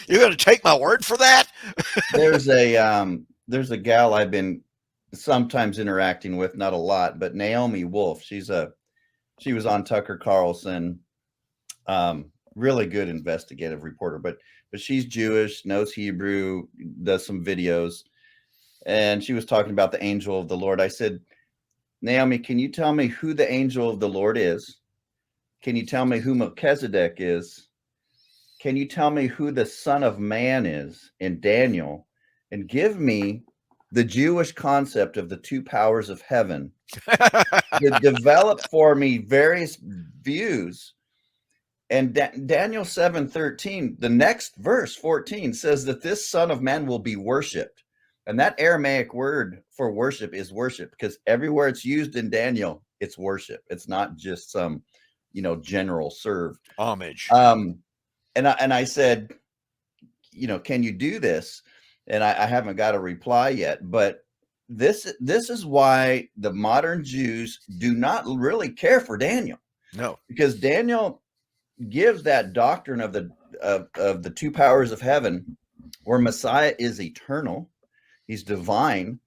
[SPEAKER 2] You're going to take my word for that?
[SPEAKER 3] There's a gal I've been sometimes interacting with, not a lot, but Naomi Wolf. She was on Tucker Carlson. Really good investigative reporter, but she's Jewish, knows Hebrew, does some videos, and she was talking about the angel of the Lord. I said, Naomi, can you tell me who the angel of the Lord is? Can you tell me who Melchizedek is? Can you tell me who the Son of Man is in Daniel? And give me the Jewish concept of the two powers of heaven. Develop for me various views. And Daniel 7:13, the next verse, 14, says that this Son of Man will be worshipped. And that Aramaic word for worship is worship, because everywhere it's used in Daniel, it's worship. It's not just some, general serve.
[SPEAKER 2] Homage.
[SPEAKER 3] And I said, can you do this? And I haven't got a reply yet, but this is why the modern Jews do not really care for Daniel.
[SPEAKER 2] No.
[SPEAKER 3] Because Daniel gives that doctrine of the two powers of heaven, where Messiah is eternal, he's divine,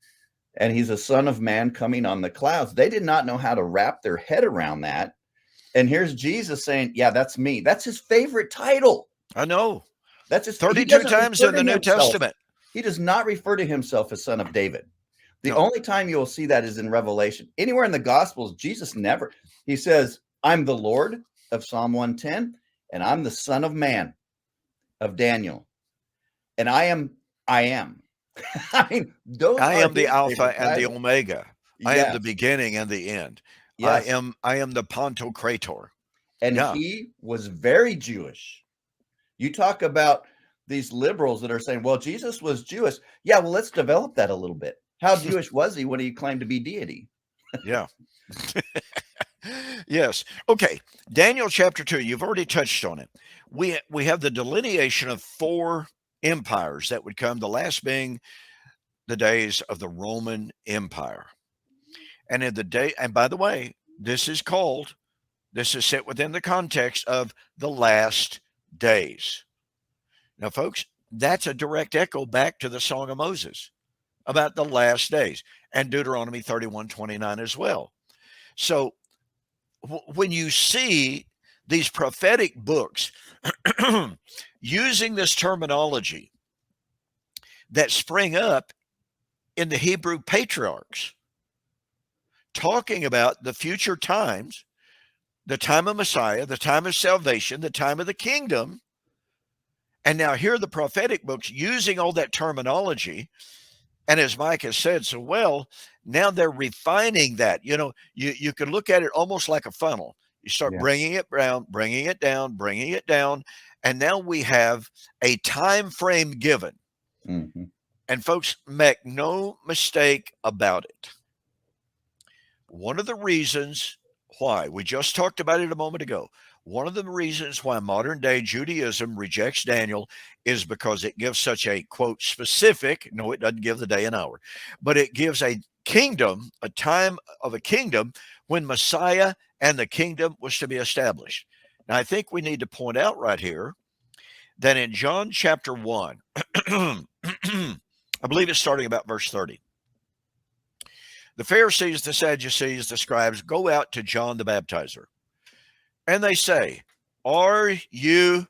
[SPEAKER 3] and he's a son of man coming on the clouds. They did not know how to wrap their head around that. And here's Jesus saying, yeah, that's me. That's his favorite title.
[SPEAKER 2] I know.
[SPEAKER 3] That's just
[SPEAKER 2] 32 times in the New Testament.
[SPEAKER 3] He does not refer to himself as son of David. The only time you will see that is in Revelation. Anywhere in the Gospels, Jesus never. He says, I'm the Lord of Psalm 110, and I'm the Son of Man of Daniel. And I am. I mean,
[SPEAKER 2] I am the Alpha and the Omega. I am the beginning and the end. Yes. I am the Pantocrator.
[SPEAKER 3] And he was very Jewish. You talk about these liberals that are saying, well, Jesus was Jewish. Yeah, well, let's develop that a little bit. How Jewish was he when he claimed to be deity?
[SPEAKER 2] Yeah. Yes. Okay. Daniel chapter 2, you've already touched on it. We have the delineation of 4 empires that would come, the last being the days of the Roman Empire. And in the day, and by the way, this is set within the context of the last days. Now, folks, that's a direct echo back to the Song of Moses about the last days, and Deuteronomy 31:29 as well. So when you see these prophetic books using this terminology that spring up in the Hebrew patriarchs, talking about the future times, the time of Messiah, the time of salvation, the time of the kingdom, and now here are the prophetic books using all that terminology. And as Mike has said so well, now they're refining that. You can look at it almost like a funnel. You start bringing it down, bringing it down, bringing it down. And now we have a time frame given.
[SPEAKER 3] Mm-hmm.
[SPEAKER 2] And folks, make no mistake about it. One of the reasons why, we just talked about it a moment ago, one of the reasons why modern day Judaism rejects Daniel is because it gives such a, quote, specific, no, it doesn't give the day and hour, but it gives a kingdom, a time of a kingdom when Messiah and the kingdom was to be established. Now, I think we need to point out right here that in John chapter 1, I believe it's starting about verse 30. The Pharisees, the Sadducees, the scribes go out to John the Baptizer. And they say, are you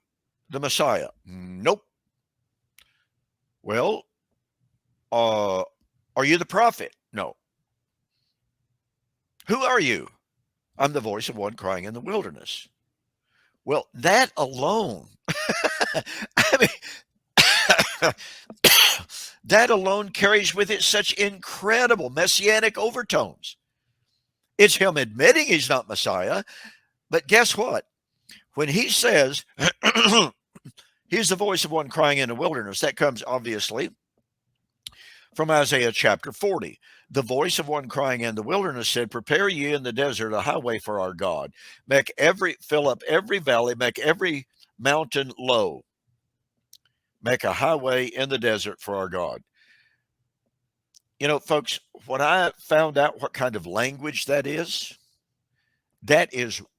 [SPEAKER 2] the Messiah? Nope. Well, are you the prophet? No. Who are you? I'm the voice of one crying in the wilderness. Well, that alone, I mean, that alone carries with it such incredible messianic overtones. It's him admitting he's not Messiah. But guess what? When he says, he's the voice of one crying in the wilderness, that comes obviously from Isaiah chapter 40. The voice of one crying in the wilderness said, prepare ye in the desert a highway for our God. Fill up every valley, make every mountain low. Make a highway in the desert for our God. Folks, when I found out what kind of language that is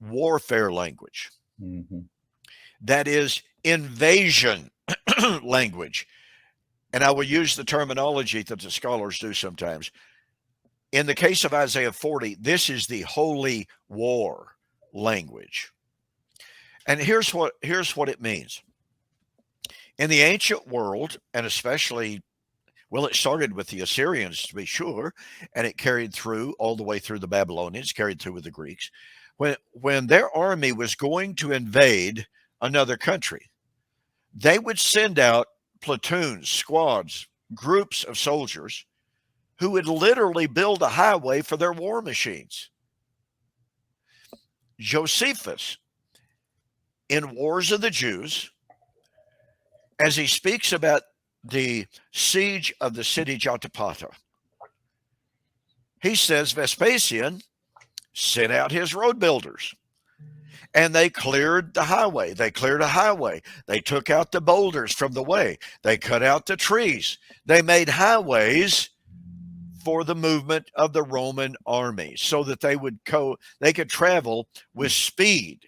[SPEAKER 2] warfare language.
[SPEAKER 3] Mm-hmm.
[SPEAKER 2] That is invasion language. And I will use the terminology that the scholars do sometimes. In the case of Isaiah 40, this is the holy war language. And here's what it means. In the ancient world, and especially, well, it started with the Assyrians, to be sure, and it carried through all the way through the Babylonians, carried through with the Greeks. When their army was going to invade another country, they would send out platoons, squads, groups of soldiers who would literally build a highway for their war machines. Josephus, in Wars of the Jews, as he speaks about the siege of the city Jotapata, he says Vespasian sent out his road builders, and they cleared the highway. They cleared a highway. They took out the boulders from the way. They cut out the trees. They made highways for the movement of the Roman army so that they could travel with speed.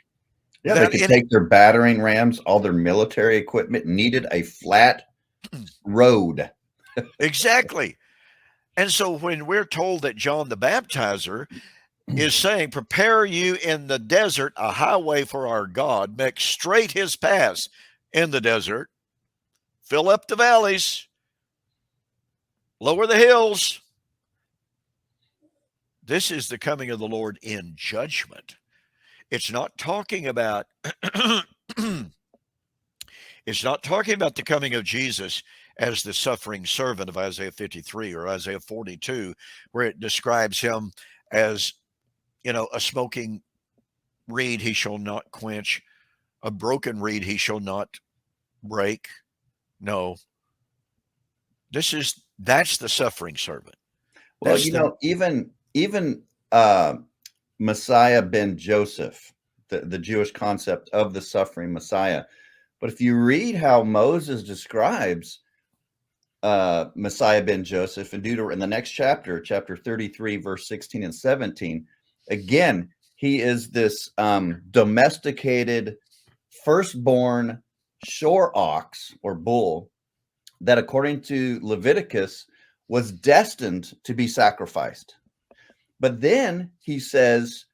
[SPEAKER 3] Yeah, they could take their battering rams, all their military equipment, needed a flat road.
[SPEAKER 2] Exactly. And so when we're told that John the Baptizer is saying, prepare you in the desert a highway for our God, make straight his paths in the desert, fill up the valleys, lower the hills. This is the coming of the Lord in judgment. It's not talking about it's not talking about the coming of Jesus as the suffering servant of Isaiah 53 or Isaiah 42, where it describes him as, a smoking reed he shall not quench, a broken reed he shall not break. No, that's the suffering servant.
[SPEAKER 3] Well, even Messiah ben Joseph, the Jewish concept of the suffering Messiah. But if you read how Moses describes Messiah ben Joseph in the next chapter 33, verse 16 and 17, again, he is this domesticated firstborn shore ox or bull that, according to Leviticus, was destined to be sacrificed. But then he says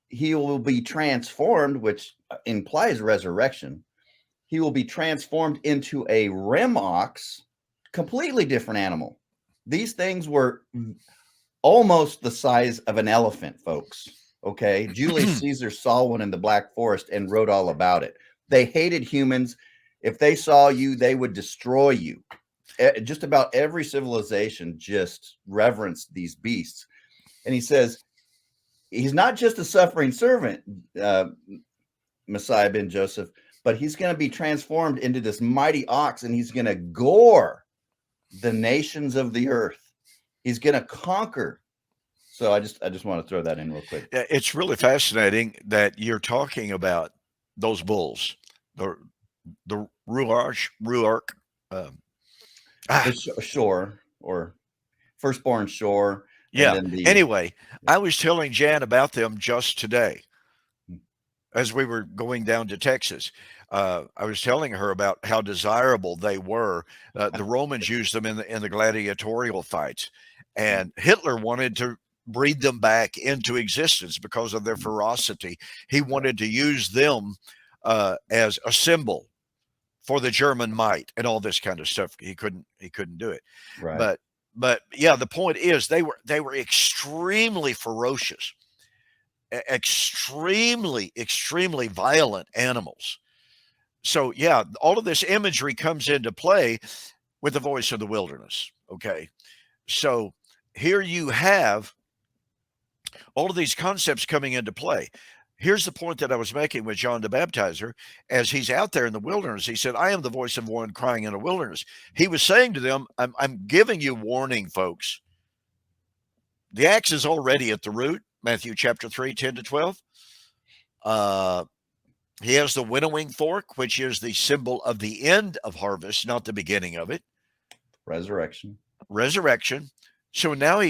[SPEAKER 3] he will be transformed, which implies resurrection. He will be transformed into a ram ox, completely different animal. These things were almost the size of an elephant, folks. Okay. Julius Caesar saw one in the Black Forest and wrote all about it. They hated humans. If they saw you, they would destroy you. Just about every civilization just reverenced these beasts. And he says, he's not just a suffering servant, Messiah ben Joseph, but he's going to be transformed into this mighty ox, and he's going to gore the nations of the earth. He's going to conquer. So I just want to throw that in real quick.
[SPEAKER 2] It's really fascinating that you're talking about those bulls, the ruark,
[SPEAKER 3] shore or firstborn shore.
[SPEAKER 2] Yeah. Anyway, I was telling Jan about them just today as we were going down to Texas. I was telling her about how desirable they were. The Romans used them in the gladiatorial fights, and Hitler wanted to breed them back into existence because of their ferocity. He wanted to use them as a symbol for the German might and all this kind of stuff. He couldn't do it.
[SPEAKER 3] Right.
[SPEAKER 2] But yeah, the point is they were extremely ferocious, extremely violent animals. So yeah, all of this imagery comes into play with the voice of the wilderness. Okay. So here you have all of these concepts coming into play. Here's the point that I was making with John the Baptizer. As he's out there in the wilderness, he said, I am the voice of one crying in the wilderness. He was saying to them, I'm giving you warning, folks. The axe is already at the root. Matthew chapter 3, 10 to 12. He has the winnowing fork, which is the symbol of the end of harvest, not the beginning of it.
[SPEAKER 3] Resurrection.
[SPEAKER 2] So now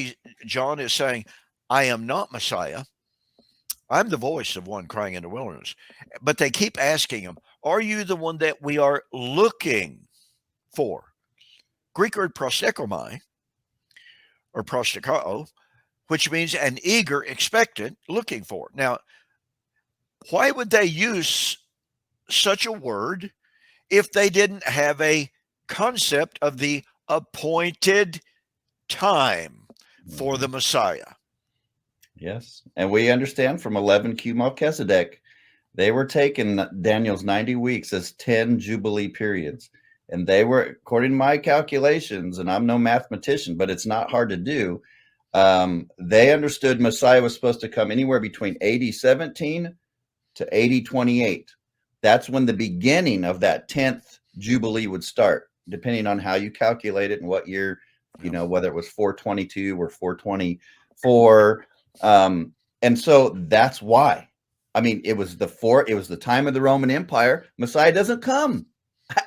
[SPEAKER 2] John is saying, I am not Messiah. I'm the voice of one crying in the wilderness. But they keep asking him, are you the one that we are looking for? Greek word prostekomai, or prostekao, which means an eager, expectant, looking for. Now, why would they use such a word if they didn't have a concept of the appointed time for the Messiah?
[SPEAKER 3] Yes. And we understand from 11Q Melchizedek, they were taking Daniel's 90 weeks as 10 Jubilee periods. And they were, according to my calculations, and I'm no mathematician, but it's not hard to do, they understood Messiah was supposed to come anywhere between AD 17 to AD 28. That's when the beginning of that 10th Jubilee would start. depending on how you calculate it and what year, you know, whether it was 422 or 424. And so that's why. I mean, it was the time of the Roman Empire. Messiah doesn't come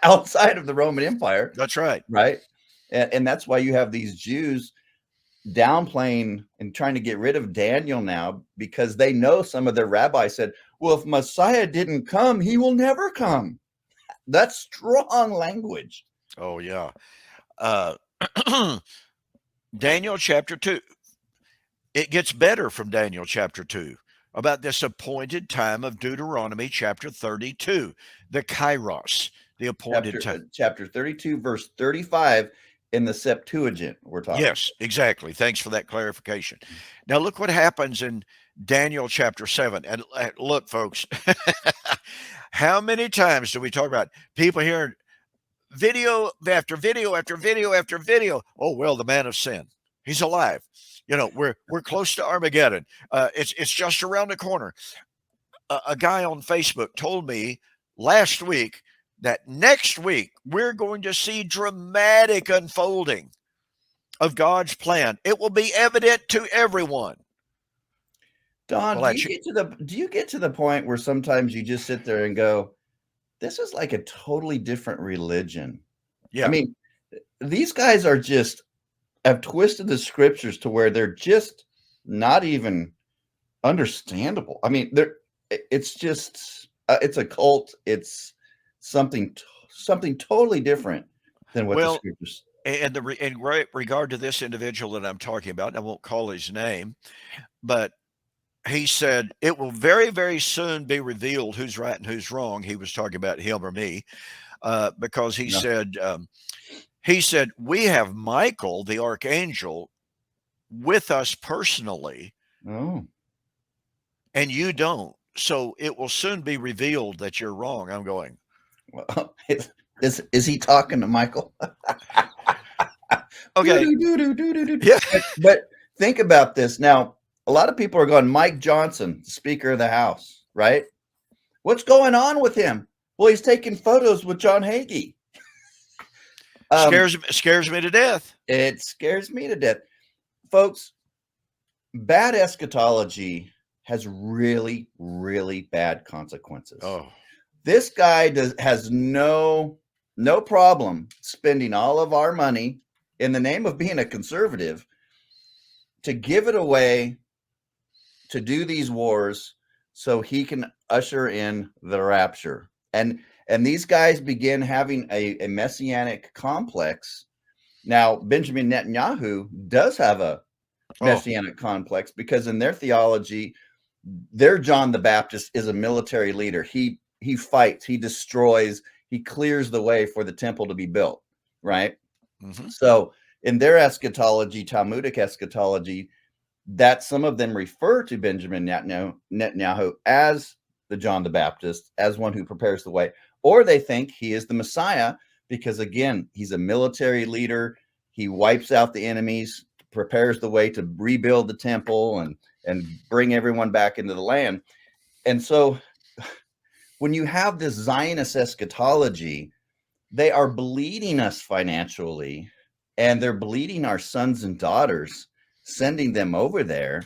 [SPEAKER 3] outside of the Roman Empire.
[SPEAKER 2] That's right.
[SPEAKER 3] Right. And that's why you have these Jews downplaying and trying to get rid of Daniel now, because they know some of their rabbis said, well, if Messiah didn't come, he will never come. That's strong language.
[SPEAKER 2] Oh, yeah. Daniel chapter 2. It gets better from Daniel chapter 2 about this appointed time of Deuteronomy chapter 32, the Kairos, the appointed time.
[SPEAKER 3] Chapter 32, verse 35 in the Septuagint, we're talking.
[SPEAKER 2] Yes, exactly. Thanks for that clarification. Now, look what happens in Daniel chapter 7. And look, folks, how many times do we talk about people hearing video after video after video after video? Oh, well, the man of sin, he's alive. You know, we're close to Armageddon. It's just around the corner. A guy on Facebook told me last week that next week we're going to see dramatic unfolding of God's plan. It will be evident to everyone.
[SPEAKER 3] Don, do you get to the point where sometimes you just sit there and go, this is like a totally different religion?
[SPEAKER 2] Yeah.
[SPEAKER 3] I mean, these guys have twisted the scriptures to where they're just not even understandable. I mean, it's just it's a cult. It's something totally different than what the scriptures.
[SPEAKER 2] And in regard to this individual that I'm talking about, I won't call his name, but he said it will very, very soon be revealed who's right and who's wrong. He was talking about him or me, because he said we have Michael, the archangel, with us personally,
[SPEAKER 3] and
[SPEAKER 2] you don't. So it will soon be revealed that you're wrong. I'm going,
[SPEAKER 3] well, is he talking to Michael?
[SPEAKER 2] Okay.
[SPEAKER 3] Yeah. But think about this. Now, a lot of people are going, Mike Johnson, Speaker of the House, right? What's going on with him? Well, he's taking photos with John Hagee.
[SPEAKER 2] Scares me to death.
[SPEAKER 3] It scares me to death. Folks, bad eschatology has really, really bad consequences.
[SPEAKER 2] Oh,
[SPEAKER 3] this guy has no problem spending all of our money in the name of being a conservative to give it away to do these wars so he can usher in the rapture. And these guys begin having a messianic complex. Now, Benjamin Netanyahu does have a messianic complex, because in their theology, their John the Baptist is a military leader. He fights, he destroys, he clears the way for the temple to be built, right? Mm-hmm. So in their eschatology, Talmudic eschatology, that some of them refer to Benjamin Netanyahu as the John the Baptist, as one who prepares the way, or they think he is the Messiah because, again, he's a military leader. He wipes out the enemies, prepares the way to rebuild the temple and bring everyone back into the land. And so when you have this Zionist eschatology, they are bleeding us financially, and they're bleeding our sons and daughters, sending them over there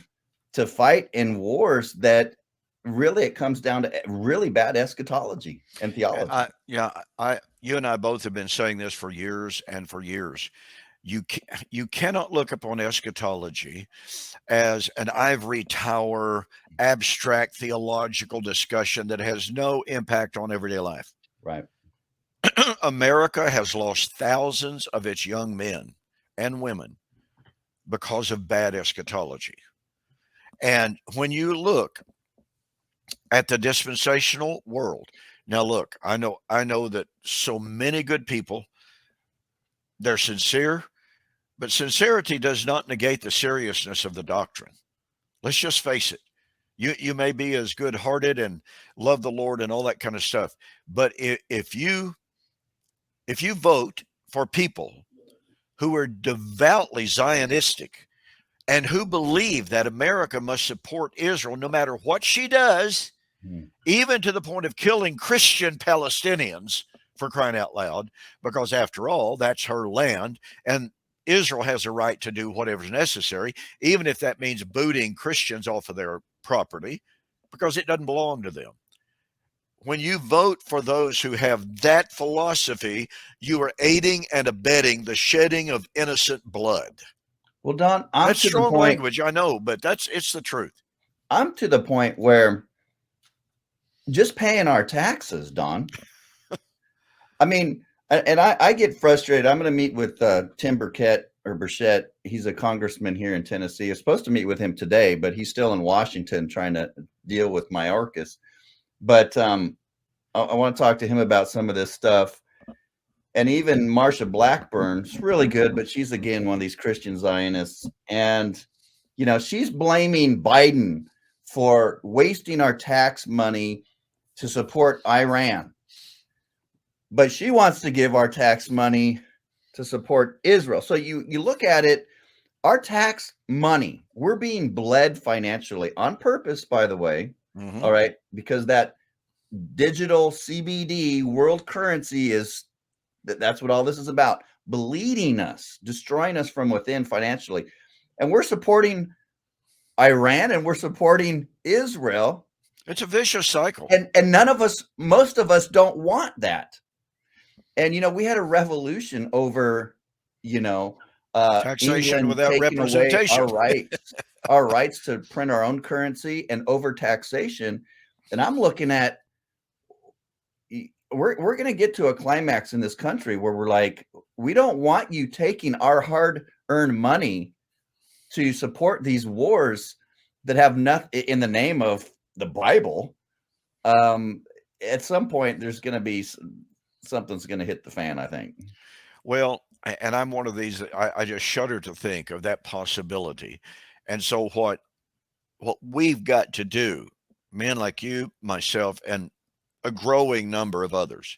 [SPEAKER 3] to fight in wars that really, it comes down to really bad eschatology and theology.
[SPEAKER 2] You and I both have been saying this for years and for years. You cannot look upon eschatology as an ivory tower, abstract theological discussion that has no impact on everyday life.
[SPEAKER 3] Right.
[SPEAKER 2] America has lost thousands of its young men and women because of bad eschatology. And when you look at the dispensational world, now look, I know that so many good people, they're sincere, but sincerity does not negate the seriousness of the doctrine. Let's just face it. You may be as good-hearted and love the Lord and all that kind of stuff, but if you vote for people who are devoutly Zionistic and who believe that America must support Israel no matter what she does, even to the point of killing Christian Palestinians for crying out loud, because after all, that's her land. And Israel has a right to do whatever's necessary, even if that means booting Christians off of their property, because it doesn't belong to them. When you vote for those who have that philosophy, you are aiding and abetting the shedding of innocent blood.
[SPEAKER 3] Well, Don, I'm
[SPEAKER 2] That's
[SPEAKER 3] to the
[SPEAKER 2] strong
[SPEAKER 3] point.
[SPEAKER 2] language, I know, but it's the truth.
[SPEAKER 3] I'm to the point where just paying our taxes, Don. I mean, and I get frustrated. I'm going to meet with Tim Burchett. He's a congressman here in Tennessee. I'm supposed to meet with him today, but he's still in Washington trying to deal with Mayorkas. But I want to talk to him about some of this stuff. And even Marsha Blackburn's really good, but she's again one of these Christian Zionists. And, you know, she's blaming Biden for wasting our tax money to support Iran. But she wants to give our tax money to support Israel. So you look at it, our tax money, we're being bled financially on purpose, by the way.
[SPEAKER 2] Mhm.
[SPEAKER 3] All right, because that digital CBD world currency that's what all this is about, bleeding us, destroying us from within financially. And we're supporting Iran and we're supporting Israel.
[SPEAKER 2] It's a vicious cycle.
[SPEAKER 3] And none of us, most of us don't want that. And, you know, we had a revolution over, you know,
[SPEAKER 2] Taxation
[SPEAKER 3] England
[SPEAKER 2] without
[SPEAKER 3] taking away
[SPEAKER 2] representation.
[SPEAKER 3] our rights to print our own currency and over taxation. And I'm looking at, we're going to get to a climax in this country where we're like, we don't want you taking our hard-earned money to support these wars that have nothing in the name of the Bible. At some point, there's going to be something's going to hit the fan, I think.
[SPEAKER 2] Well, and I'm one of these, I just shudder to think of that possibility. And so what we've got to do, men like you, myself, and a growing number of others,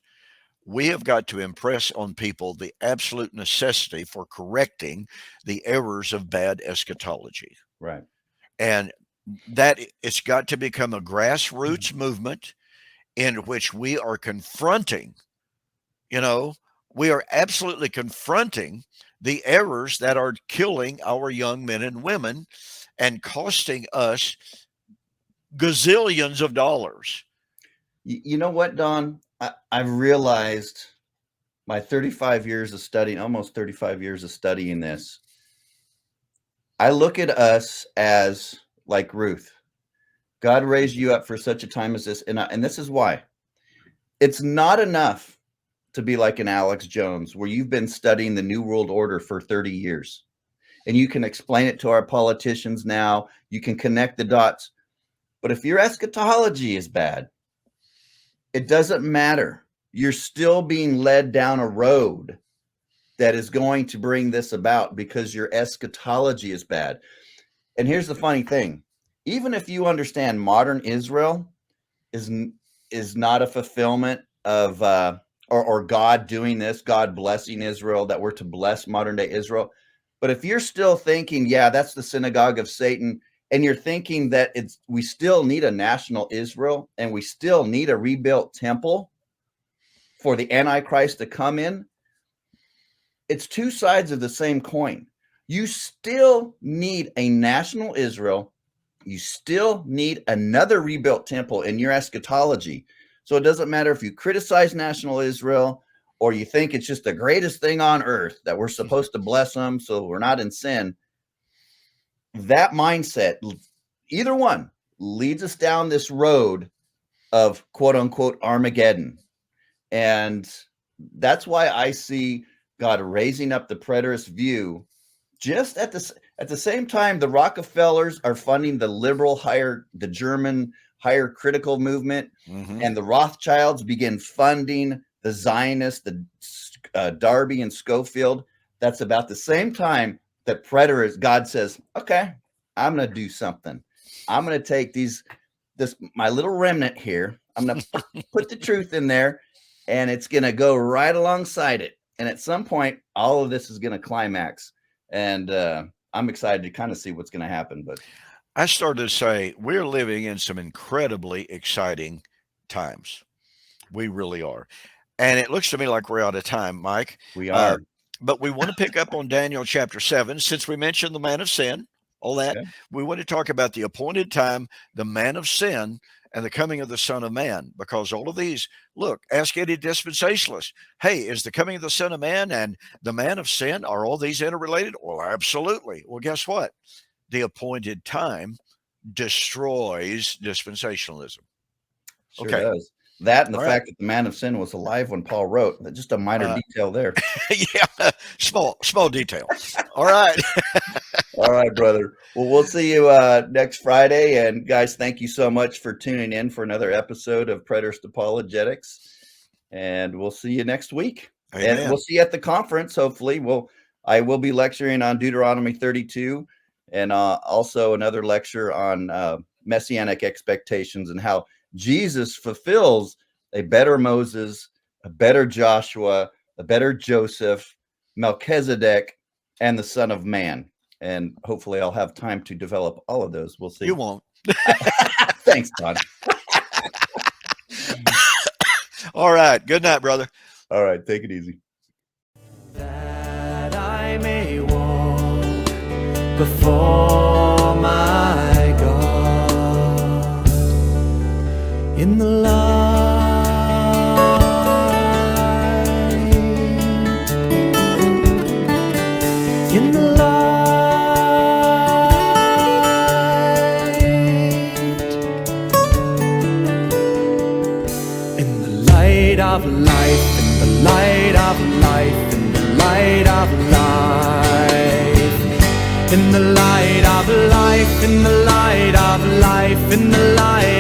[SPEAKER 2] we have got to impress on people the absolute necessity for correcting the errors of bad eschatology.
[SPEAKER 3] Right.
[SPEAKER 2] And that it's got to become a grassroots movement in which we are confronting, you know, we are absolutely confronting the errors that are killing our young men and women and costing us gazillions of dollars.
[SPEAKER 3] You know what, Don? I've realized my 35 years of studying, almost 35 years of studying this. I look at us as like Ruth. God raised you up for such a time as this. And this is why. It's not enough to be like an Alex Jones, where you've been studying the New World Order for 30 years. And you can explain it to our politicians now. You can connect the dots. But if your eschatology is bad, it doesn't matter. You're still being led down a road that is going to bring this about because your eschatology is bad. And here's the funny thing. Even if you understand modern Israel is not a fulfillment of or God doing this, God blessing Israel, that we're to bless modern day Israel. But if you're still thinking, yeah, that's the synagogue of Satan, and you're thinking that we still need a national Israel and we still need a rebuilt temple for the Antichrist to come in, it's two sides of the same coin. You still need a national Israel. You still need another rebuilt temple in your eschatology. So it doesn't matter if you criticize national Israel or you think it's just the greatest thing on earth that we're supposed to bless them so we're not in sin. That mindset, either one, leads us down this road of quote unquote Armageddon. And that's why I see God raising up the preterist view. Just at the same time, the Rockefellers are funding the German higher critical movement, and the Rothschilds begin funding the Zionists, the Darby and Schofield. That's about the same time that preterist God says, okay, I'm going to do something. I'm going to take my little remnant here. I'm going to put the truth in there, and it's going to go right alongside it. And at some point, all of this is going to climax. And I'm excited to kind of see what's going to happen. But
[SPEAKER 2] I started to say we're living in some incredibly exciting times. We really are. And it looks to me like we're out of time, Mike.
[SPEAKER 3] We are.
[SPEAKER 2] But we want to pick up on Daniel chapter 7, since we mentioned the man of sin, all that.
[SPEAKER 3] Okay.
[SPEAKER 2] We want to talk about the appointed time, the man of sin, and the coming of the Son of Man, because all of these, look, ask any dispensationalist, hey, is the coming of the Son of Man and the man of sin, are all these interrelated? Well, absolutely. Well, guess what? The appointed time destroys dispensationalism.
[SPEAKER 3] Sure
[SPEAKER 2] Okay.
[SPEAKER 3] does. That and the
[SPEAKER 2] All
[SPEAKER 3] fact that the man of sin was alive when Paul wrote, just a minor detail there.
[SPEAKER 2] Yeah, small detail. All right.
[SPEAKER 3] All right, brother. Well, we'll see you next Friday. And guys, thank you so much for tuning in for another episode of Preterist Apologetics. And we'll see you next week.
[SPEAKER 2] Amen.
[SPEAKER 3] And we'll see you at the conference. Hopefully, I will be lecturing on Deuteronomy 32, and also another lecture on messianic expectations and how Jesus fulfills a better Moses, a better Joshua, a better Joseph, Melchizedek, and the Son of Man. And hopefully I'll have time to develop all of those. We'll see.
[SPEAKER 2] You won't.
[SPEAKER 3] Thanks, Don.
[SPEAKER 1] All right. Good night, brother.
[SPEAKER 3] All right. Take it easy.
[SPEAKER 1] That I may walk before my God in the light, in the light of life, in the light of life, in the light of life, in the light of life, in the light of life, in the light